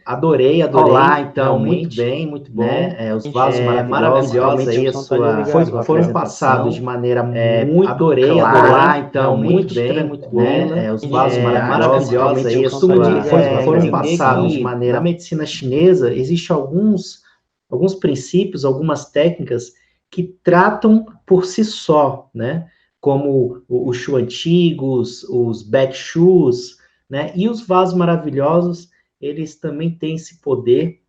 Adorei. Olá, então, muito bem, muito bom. Né? Os vasos maravilhosa aí a sua foram passados de maneira muito clara, então, muito bem, muito bom. Né? Os vasos maravilhosa aí a sua foram passados de maneira... Na medicina chinesa, existem alguns princípios, algumas técnicas que tratam por si só, né? Como os Shu antigos, os Baek Shus, né? E os vasos maravilhosos, eles também têm esse poder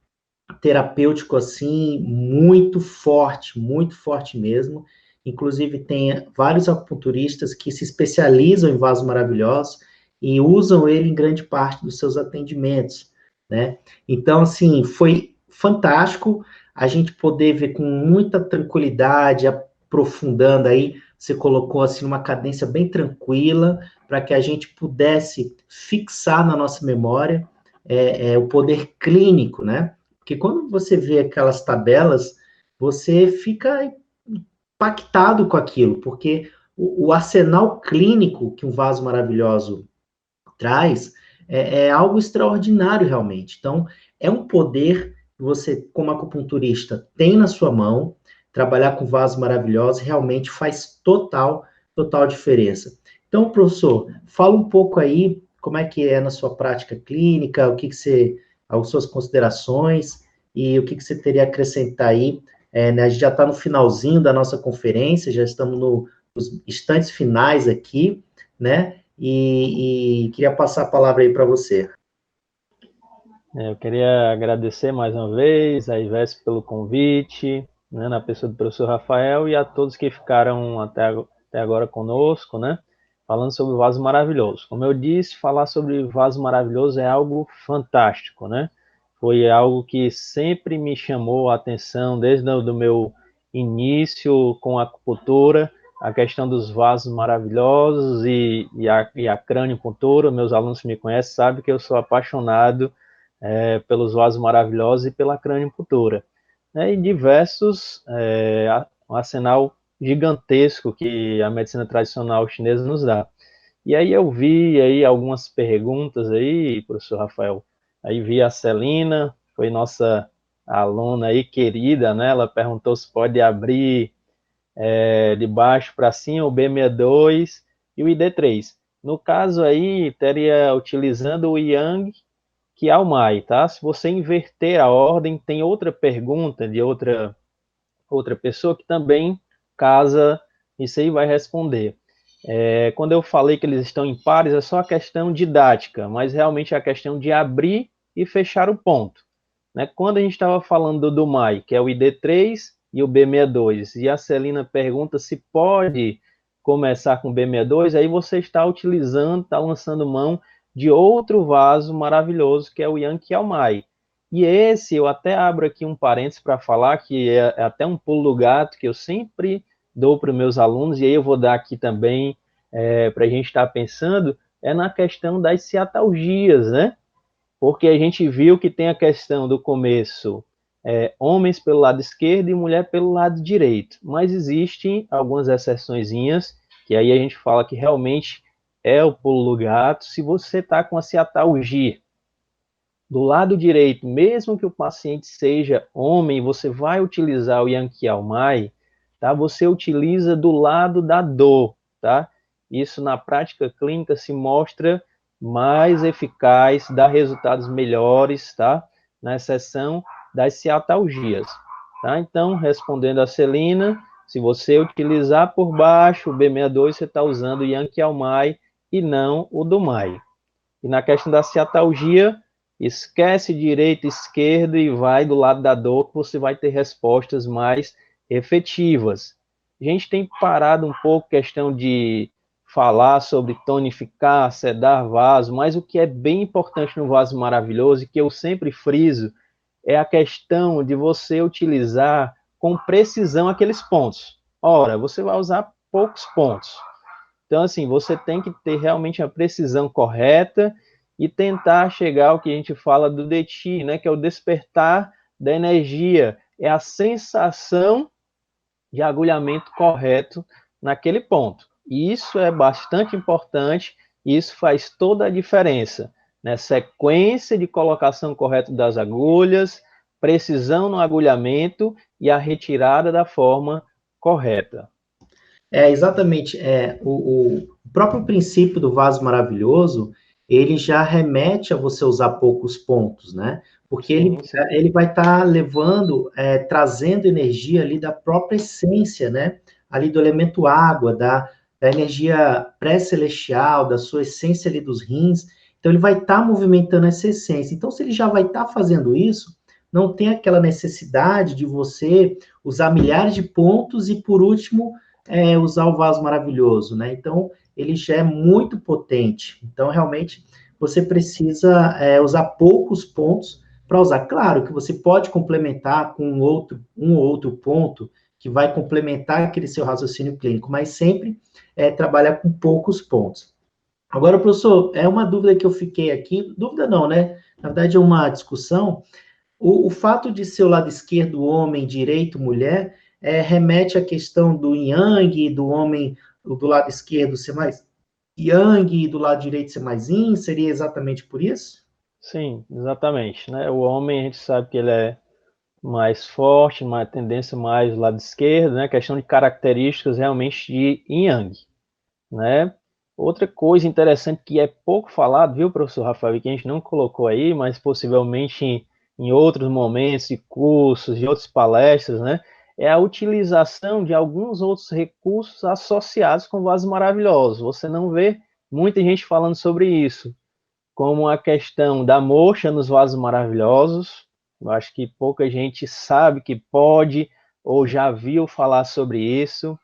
terapêutico, assim, muito forte mesmo. Inclusive, tem vários acupunturistas que se especializam em vasos maravilhosos e usam ele em grande parte dos seus atendimentos, né? Então, assim, foi fantástico a gente poder ver com muita tranquilidade, aprofundando aí, você colocou assim numa cadência bem tranquila, para que a gente pudesse fixar na nossa memória o poder clínico, né? Porque quando você vê aquelas tabelas, você fica impactado com aquilo, porque o arsenal clínico que um vaso maravilhoso traz é algo extraordinário, realmente. Então, é um poder que você, como acupunturista, tem na sua mão. Trabalhar com vasos maravilhosos realmente faz total diferença. Então, professor, fala um pouco aí como é que é na sua prática clínica, o que você, as suas considerações e o que você teria a acrescentar aí. Né, a gente já está no finalzinho da nossa conferência, já estamos nos instantes finais aqui, né? E queria passar a palavra aí para você. Eu queria agradecer mais uma vez a Ivesp pelo convite, né, na pessoa do professor Rafael e a todos que ficaram até agora conosco, né, falando sobre o vaso maravilhoso. Como eu disse, falar sobre vaso maravilhoso é algo fantástico, né? Foi algo que sempre me chamou a atenção desde o meu início com a acupuntura, a questão dos vasos maravilhosos e a craniopuntura. Meus alunos que me conhecem sabem que eu sou apaixonado pelos vasos maravilhosos e pela craniopuntura. E diversos, um arsenal gigantesco que a medicina tradicional chinesa nos dá. E aí eu vi aí algumas perguntas aí, professor Rafael. Aí vi a Celina, foi nossa aluna aí querida, né? Ela perguntou se pode abrir de baixo para cima o B62 e o ID3. No caso aí, teria utilizando o Yang que é o Mai, tá? Se você inverter a ordem, tem outra pergunta de outra pessoa que também casa isso aí vai responder. Quando eu falei que eles estão em pares, é só a questão didática, mas realmente é a questão de abrir e fechar o ponto. Né? Quando a gente estava falando do Mai, que é o ID3 e o B62, e a Celina pergunta se pode começar com o B62, aí você está utilizando, está lançando mão de outro vaso maravilhoso, que é o Yang Qiaomai. E esse, eu até abro aqui um parênteses para falar, que é até um pulo do gato, que eu sempre dou para os meus alunos, e aí eu vou dar aqui também para a gente estar pensando, é na questão das ciatalgias, né? Porque a gente viu que tem a questão do começo, homens pelo lado esquerdo e mulher pelo lado direito, mas existem algumas exceçõezinhas, que aí a gente fala que realmente é o pulo do gato. Se você está com a ciatalgia do lado direito, mesmo que o paciente seja homem, você vai utilizar o Yang Qiaomai, tá? Você utiliza do lado da dor, tá? Isso na prática clínica se mostra mais eficaz, dá resultados melhores, tá? Na exceção das ciatalgias, tá? Então, respondendo a Celina, se você utilizar por baixo o B62, você está usando o Yang Qiaomai e não o do Mai. E na questão da ciatalgia, esquece direita, esquerda e vai do lado da dor, que você vai ter respostas mais efetivas. A gente tem parado um pouco a questão de falar sobre tonificar, sedar vaso, mas o que é bem importante no vaso maravilhoso, e que eu sempre friso, é a questão de você utilizar com precisão aqueles pontos. Ora, você vai usar poucos pontos. Então, assim, você tem que ter realmente a precisão correta e tentar chegar ao que a gente fala do Deti, né, que é o despertar da energia, é a sensação de agulhamento correto naquele ponto. E isso é bastante importante, e isso faz toda a diferença, né? Sequência de colocação correta das agulhas, precisão no agulhamento e a retirada da forma correta. Exatamente. O próprio princípio do vaso maravilhoso, ele já remete a você usar poucos pontos, né? Porque ele vai estar levando, trazendo energia ali da própria essência, né? Ali do elemento água, da energia pré-celestial, da sua essência ali dos rins. Então, ele vai estar movimentando essa essência. Então, se ele já vai estar fazendo isso, não tem aquela necessidade de você usar milhares de pontos e, por último, usar o vaso maravilhoso, né? Então, ele já é muito potente. Então, realmente, você precisa usar poucos pontos para usar. Claro que você pode complementar com um ou outro ponto que vai complementar aquele seu raciocínio clínico, mas sempre trabalhar com poucos pontos. Agora, professor, é uma dúvida que eu fiquei aqui, dúvida não, né? Na verdade, é uma discussão. O fato de ser o lado esquerdo homem, direito mulher, remete à questão do yang, do homem do lado esquerdo ser mais yang e do lado direito ser mais yin? Seria exatamente por isso? Sim, exatamente, né? O homem, a gente sabe que ele é mais forte, uma tendência mais do lado esquerdo, né? Questão de características realmente de yin yang, né? Outra coisa interessante que é pouco falado, viu, professor Rafael, que a gente não colocou aí, mas possivelmente em outros momentos, de cursos, de outras palestras, né? É a utilização de alguns outros recursos associados com vasos maravilhosos. Você não vê muita gente falando sobre isso, como a questão da moxa nos vasos maravilhosos. Eu acho que pouca gente sabe que pode ou já viu falar sobre isso.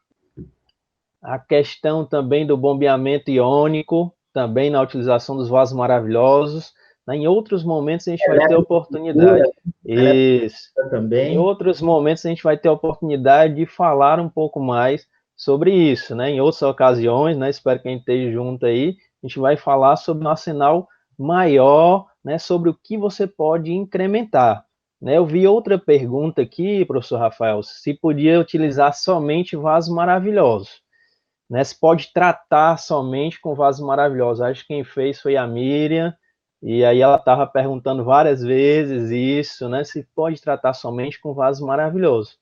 A questão também do bombeamento iônico, também na utilização dos vasos maravilhosos. Em outros momentos a gente vai ter oportunidade. Isso. Também. Em outros momentos a gente vai ter oportunidade de falar um pouco mais sobre isso, né? Em outras ocasiões, né? Espero que a gente esteja junto aí. A gente vai falar sobre um arsenal maior, né? Sobre o que você pode incrementar. Né? Eu vi outra pergunta aqui, professor Rafael, se podia utilizar somente vasos maravilhosos. Né? Se pode tratar somente com vasos maravilhosos. Acho que quem fez foi a Miriam, e aí ela estava perguntando várias vezes isso, né? Se pode tratar somente com vasos maravilhosos.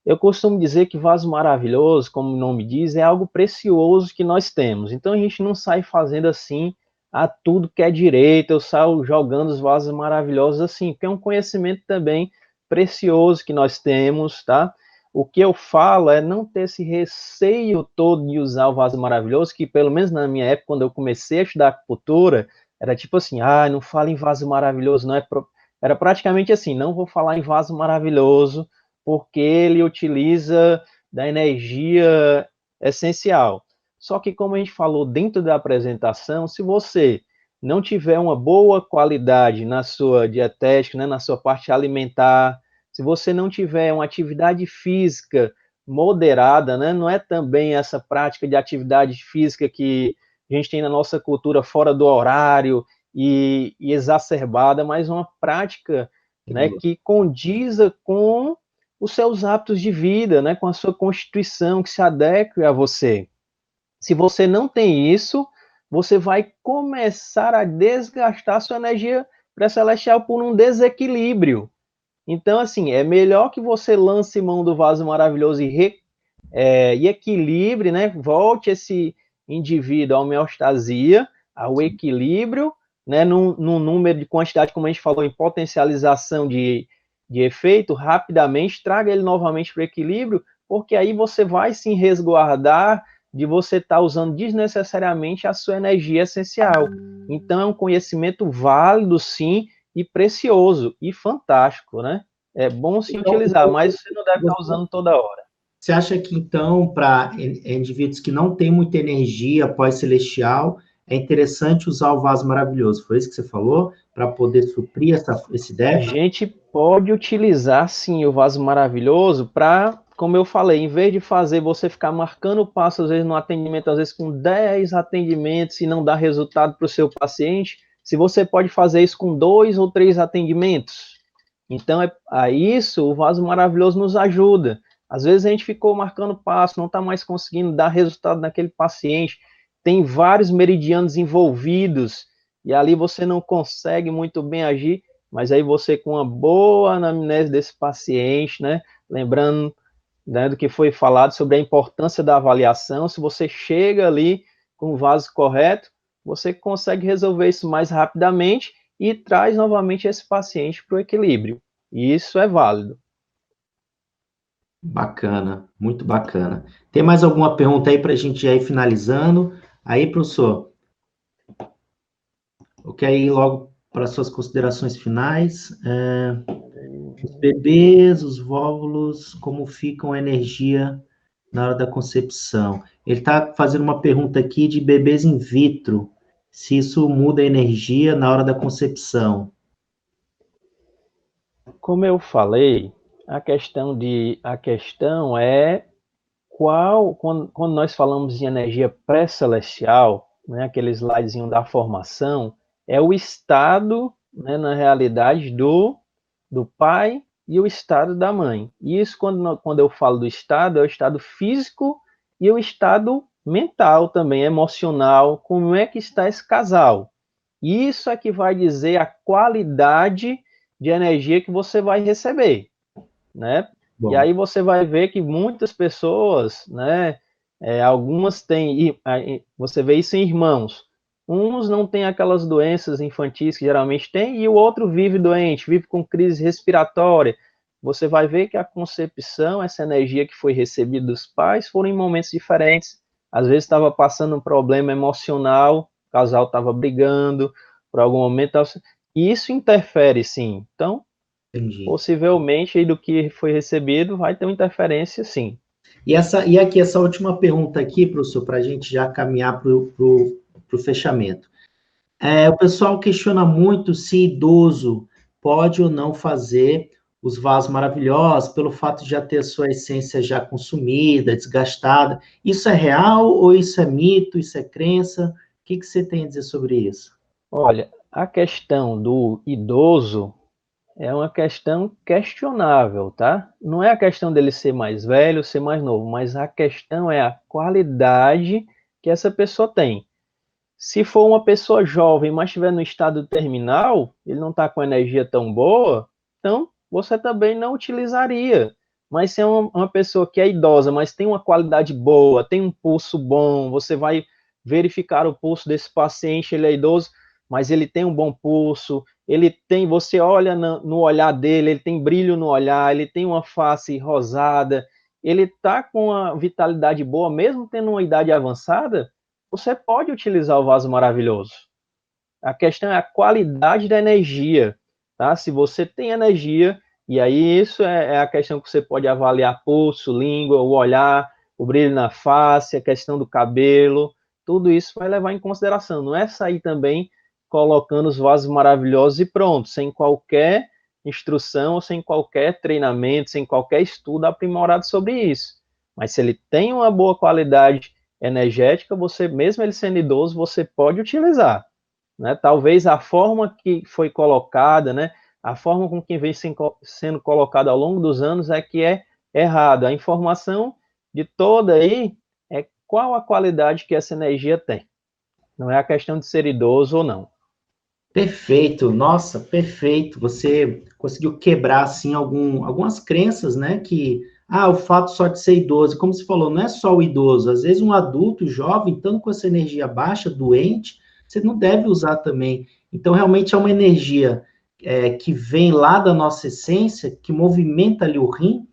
Eu costumo dizer que vaso maravilhoso, como o nome diz, é algo precioso que nós temos. Então a gente não sai fazendo assim a tudo que é direito, eu saio jogando os vasos maravilhosos assim, porque é um conhecimento também precioso que nós temos, tá? O que eu falo é não ter esse receio todo de usar o vaso maravilhoso, que pelo menos na minha época, quando eu comecei a estudar acupuntura, era tipo assim, não fala em vaso maravilhoso, não é era praticamente assim, não vou falar em vaso maravilhoso, porque ele utiliza da energia essencial. Só que, como a gente falou dentro da apresentação, se você não tiver uma boa qualidade na sua dietética, né, na sua parte alimentar, se você não tiver uma atividade física moderada, né, não é também essa prática de atividade física que a gente tem na nossa cultura fora do horário e exacerbada, mas uma prática, né, que condiza com os seus hábitos de vida, né, com a sua constituição, que se adeque a você. Se você não tem isso, você vai começar a desgastar sua energia pré-celestial por um desequilíbrio. Então, assim, é melhor que você lance mão do vaso maravilhoso e equilibre, né? Volte esse indivíduo à homeostasia, ao equilíbrio, né? Num número de quantidade, como a gente falou, em potencialização de efeito, rapidamente, traga ele novamente para o equilíbrio, porque aí você vai se resguardar de você estar usando desnecessariamente a sua energia essencial. Então, é um conhecimento válido, sim, e precioso, e fantástico, né? É bom se utilizar, mas você não deve estar usando toda hora. Você acha que, então, para indivíduos que não têm muita energia pós-celestial, é interessante usar o vaso maravilhoso? Foi isso que você falou? Para poder suprir esse déficit? A gente pode utilizar, sim, o vaso maravilhoso para, como eu falei, em vez de fazer você ficar marcando o passo, às vezes, no atendimento, às vezes com 10 atendimentos e não dar resultado para o seu paciente, se você pode fazer isso com 2 ou 3 atendimentos. Então, a isso o vaso maravilhoso nos ajuda. Às vezes a gente ficou marcando passo, não está mais conseguindo dar resultado naquele paciente, tem vários meridianos envolvidos, e ali você não consegue muito bem agir, mas aí você com uma boa anamnese desse paciente, né, lembrando, né, do que foi falado sobre a importância da avaliação, se você chega ali com o vaso correto, você consegue resolver isso mais rapidamente e traz novamente esse paciente para o equilíbrio. E isso é válido. Bacana, muito bacana. Tem mais alguma pergunta aí para a gente ir finalizando? Aí, professor, eu quero ir logo para suas considerações finais. Os bebês, os óvulos, como ficam a energia na hora da concepção? Ele está fazendo uma pergunta aqui de bebês in vitro, se isso muda a energia na hora da concepção. Como eu falei, a questão é quando nós falamos de energia pré-celestial, né, aquele slidezinho da formação, é o estado, né, na realidade, do pai e o estado da mãe. E isso, quando eu falo do estado, é o estado físico e o estado mental também, emocional, como é que está esse casal. Isso é que vai dizer a qualidade de energia que você vai receber, né? Bom. E aí você vai ver que muitas pessoas, né, algumas têm, você vê isso em irmãos, uns não têm aquelas doenças infantis que geralmente tem, e o outro vive doente, vive com crise respiratória. Você vai ver que a concepção, essa energia que foi recebida dos pais, foram em momentos diferentes. Às vezes estava passando um problema emocional, o casal estava brigando, por algum momento, e isso interfere, sim. Então, Entendi. Possivelmente, aí do que foi recebido, vai ter uma interferência, sim. E aqui, essa última pergunta aqui, professor, para a gente já caminhar para o fechamento. O pessoal questiona muito se idoso pode ou não fazer os vasos maravilhosos, pelo fato de já ter a sua essência já consumida, desgastada. Isso é real ou isso é mito, isso é crença? O que você tem a dizer sobre isso? Olha, a questão do idoso é uma questão questionável, tá? Não é a questão dele ser mais velho, ser mais novo, mas a questão é a qualidade que essa pessoa tem. Se for uma pessoa jovem, mas estiver no estado terminal, ele não está com energia tão boa, então você também não utilizaria. Mas se é uma pessoa que é idosa, mas tem uma qualidade boa, tem um pulso bom, você vai verificar o pulso desse paciente, ele é idoso, mas ele tem um bom pulso, ele tem, você olha no olhar dele, ele tem brilho no olhar, ele tem uma face rosada, ele está com a vitalidade boa, mesmo tendo uma idade avançada, você pode utilizar o vaso maravilhoso. A questão é a qualidade da energia, tá? Se você tem energia, e aí isso é a questão que você pode avaliar pulso, língua, o olhar, o brilho na face, a questão do cabelo, tudo isso vai levar em consideração. Não é sair também colocando os vasos maravilhosos e pronto, sem qualquer instrução, sem qualquer treinamento, sem qualquer estudo aprimorado sobre isso. Mas se ele tem uma boa qualidade energética, você, mesmo ele sendo idoso, você pode utilizar. Né? Talvez a forma que foi colocada, né, a forma com que vem sendo colocada ao longo dos anos é que é errado. A informação de toda aí é qual a qualidade que essa energia tem. Não é a questão de ser idoso ou não. Perfeito, nossa, perfeito. Você conseguiu quebrar assim algumas crenças, né? Que o fato só de ser idoso, como você falou, não é só o idoso. Às vezes um adulto jovem, estando com essa energia baixa, doente, você não deve usar também. Então realmente é uma energia que vem lá da nossa essência, que movimenta ali o rim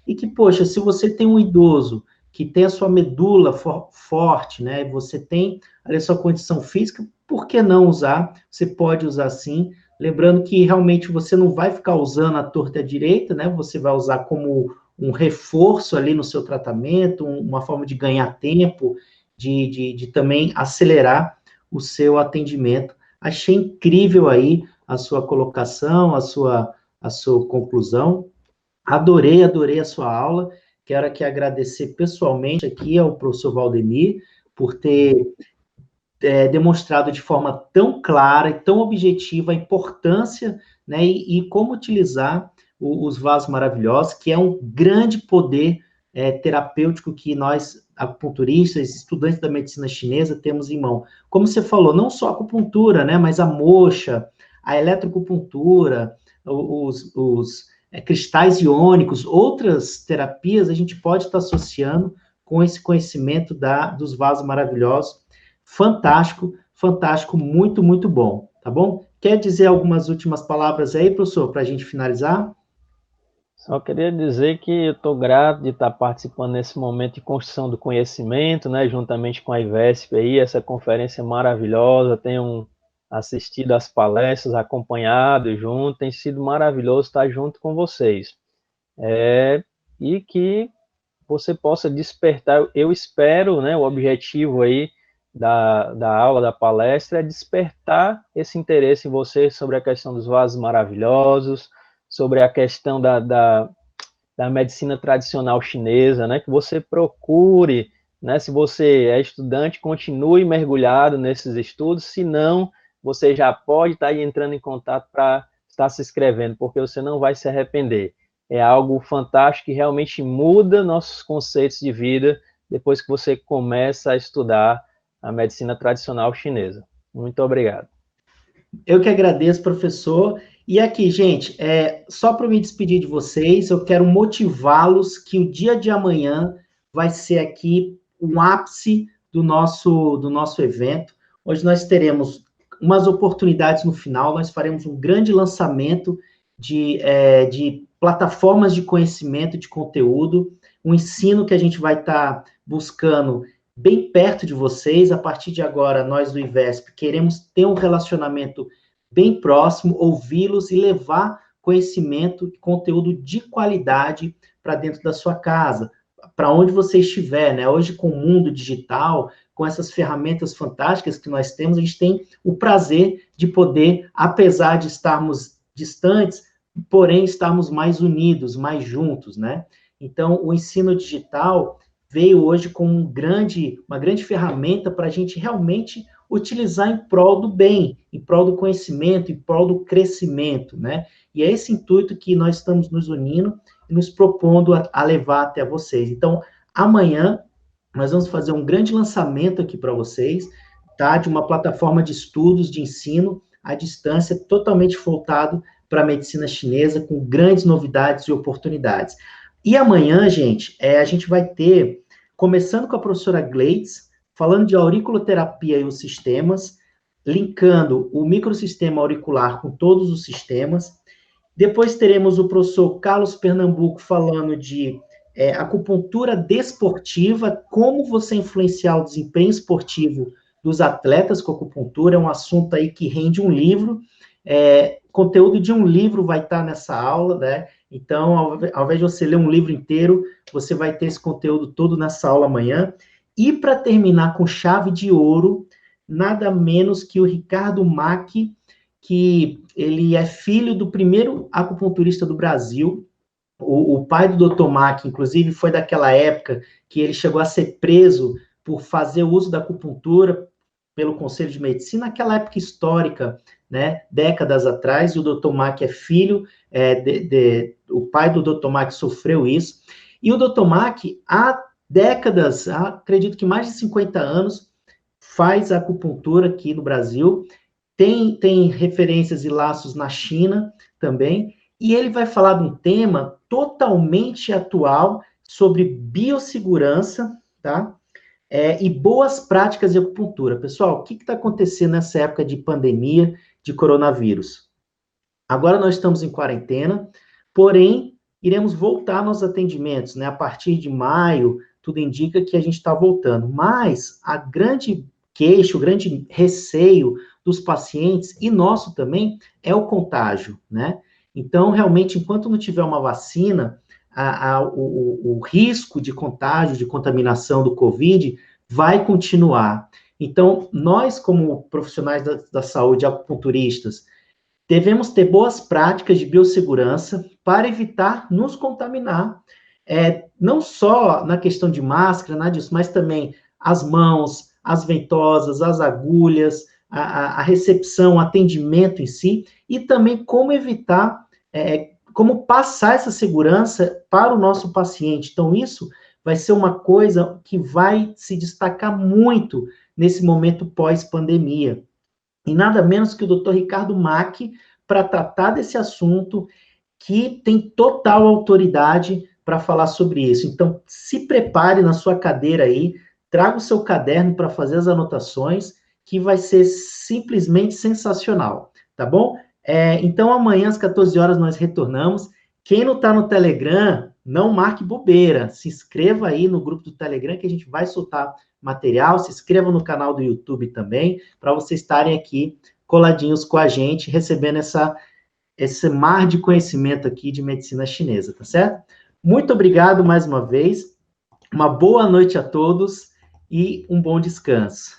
e que, poxa, se você tem um idoso que tem a sua medula forte, né? Você tem ali a sua condição física, por que não usar? Você pode usar sim. Lembrando que realmente você não vai ficar usando a torta direita, né? Você vai usar como um reforço ali no seu tratamento, uma forma de ganhar tempo, de também acelerar o seu atendimento. Achei incrível aí a sua colocação, a sua conclusão. Adorei a sua aula. Quero aqui agradecer pessoalmente aqui ao professor Valdemir por ter demonstrado de forma tão clara e tão objetiva a importância, né, e como utilizar os vasos maravilhosos, que é um grande poder terapêutico que nós, acupunturistas, estudantes da medicina chinesa, temos em mão. Como você falou, não só a acupuntura, né, mas a moxa, a eletroacupuntura, os cristais iônicos, outras terapias a gente pode estar associando com esse conhecimento dos vasos maravilhosos. Fantástico, fantástico, muito, muito bom, tá bom? Quer dizer algumas últimas palavras aí, professor, para a gente finalizar? Só queria dizer que eu estou grato de estar participando nesse momento de construção do conhecimento, né, juntamente com a IVESP aí, essa conferência maravilhosa, tenho assistido às palestras, acompanhado junto, tem sido maravilhoso estar junto com vocês. E que você possa despertar, eu espero, né, o objetivo aí da aula, da palestra, é despertar esse interesse em você sobre a questão dos vasos maravilhosos, sobre a questão da medicina tradicional chinesa, né, que você procure, né, se você é estudante, continue mergulhado nesses estudos, se não, você já pode estar aí entrando em contato para estar se inscrevendo, porque você não vai se arrepender. É algo fantástico que realmente muda nossos conceitos de vida depois que você começa a estudar a medicina tradicional chinesa. Muito obrigado. Eu que agradeço, professor. E aqui, gente, só para me despedir de vocês, eu quero motivá-los que o dia de amanhã vai ser aqui um ápice do nosso evento. Hoje nós teremos umas oportunidades no final, nós faremos um grande lançamento de plataformas de conhecimento, de conteúdo, um ensino que a gente vai estar buscando bem perto de vocês. A partir de agora, nós do IVESP queremos ter um relacionamento bem próximo, ouvi-los e levar conhecimento, conteúdo de qualidade para dentro da sua casa, para onde você estiver, né? Hoje, com o mundo digital, com essas ferramentas fantásticas que nós temos, a gente tem o prazer de poder, apesar de estarmos distantes, porém, estarmos mais unidos, mais juntos, né? Então, o ensino digital veio hoje com uma grande ferramenta para a gente realmente utilizar em prol do bem, em prol do conhecimento, em prol do crescimento, né? E é esse intuito que nós estamos nos unindo e nos propondo a levar até vocês. Então, amanhã, nós vamos fazer um grande lançamento aqui para vocês, tá? De uma plataforma de estudos, de ensino, à distância, totalmente voltado para a medicina chinesa, com grandes novidades e oportunidades. E amanhã, gente, a gente vai ter, começando com a professora Gleides, falando de auriculoterapia e os sistemas, linkando o microsistema auricular com todos os sistemas. Depois teremos o professor Carlos Pernambuco falando de acupuntura desportiva, como você influenciar o desempenho esportivo dos atletas com acupuntura. É um assunto aí que rende um livro. Conteúdo de um livro vai estar nessa aula, né? Então, ao invés de você ler um livro inteiro, você vai ter esse conteúdo todo nessa aula amanhã. E para terminar com chave de ouro, nada menos que o Ricardo Mack, que ele é filho do primeiro acupunturista do Brasil. O pai do Dr. Mack, inclusive, foi daquela época que ele chegou a ser preso por fazer uso da acupuntura pelo Conselho de Medicina, naquela época histórica, né, décadas atrás, e o Dr. Mack é filho, o pai do Dr. Mack sofreu isso, e o Dr. Mack, há décadas, acredito que mais de 50 anos, faz acupuntura aqui no Brasil, tem referências e laços na China também, e ele vai falar de um tema totalmente atual sobre biossegurança, tá? E boas práticas de acupuntura. Pessoal, o que está acontecendo nessa época de pandemia de coronavírus? Agora nós estamos em quarentena, porém, iremos voltar nos atendimentos, né? A partir de maio, tudo indica que a gente está voltando. Mas a grande queixa, o grande receio dos pacientes, e nosso também, é o contágio, né? Então, realmente, enquanto não tiver uma vacina, o risco de contágio, de contaminação do Covid vai continuar. Então, nós, como profissionais da saúde, acupunturistas, devemos ter boas práticas de biossegurança para evitar nos contaminar, não só na questão de máscara, nada disso, mas também as mãos, as ventosas, as agulhas, a recepção, o atendimento em si, e também como evitar, como passar essa segurança para o nosso paciente. Então, isso vai ser uma coisa que vai se destacar muito nesse momento pós-pandemia. E nada menos que o Dr. Ricardo Mack, para tratar desse assunto, que tem total autoridade para falar sobre isso. Então, se prepare na sua cadeira aí, traga o seu caderno para fazer as anotações, que vai ser simplesmente sensacional, tá bom? Então, amanhã, às 14 horas, nós retornamos. Quem não está no Telegram, não marque bobeira. Se inscreva aí no grupo do Telegram, que a gente vai soltar material. Se inscreva no canal do YouTube também, para vocês estarem aqui coladinhos com a gente, recebendo esse mar de conhecimento aqui de medicina chinesa, tá certo? Muito obrigado mais uma vez. Uma boa noite a todos e um bom descanso.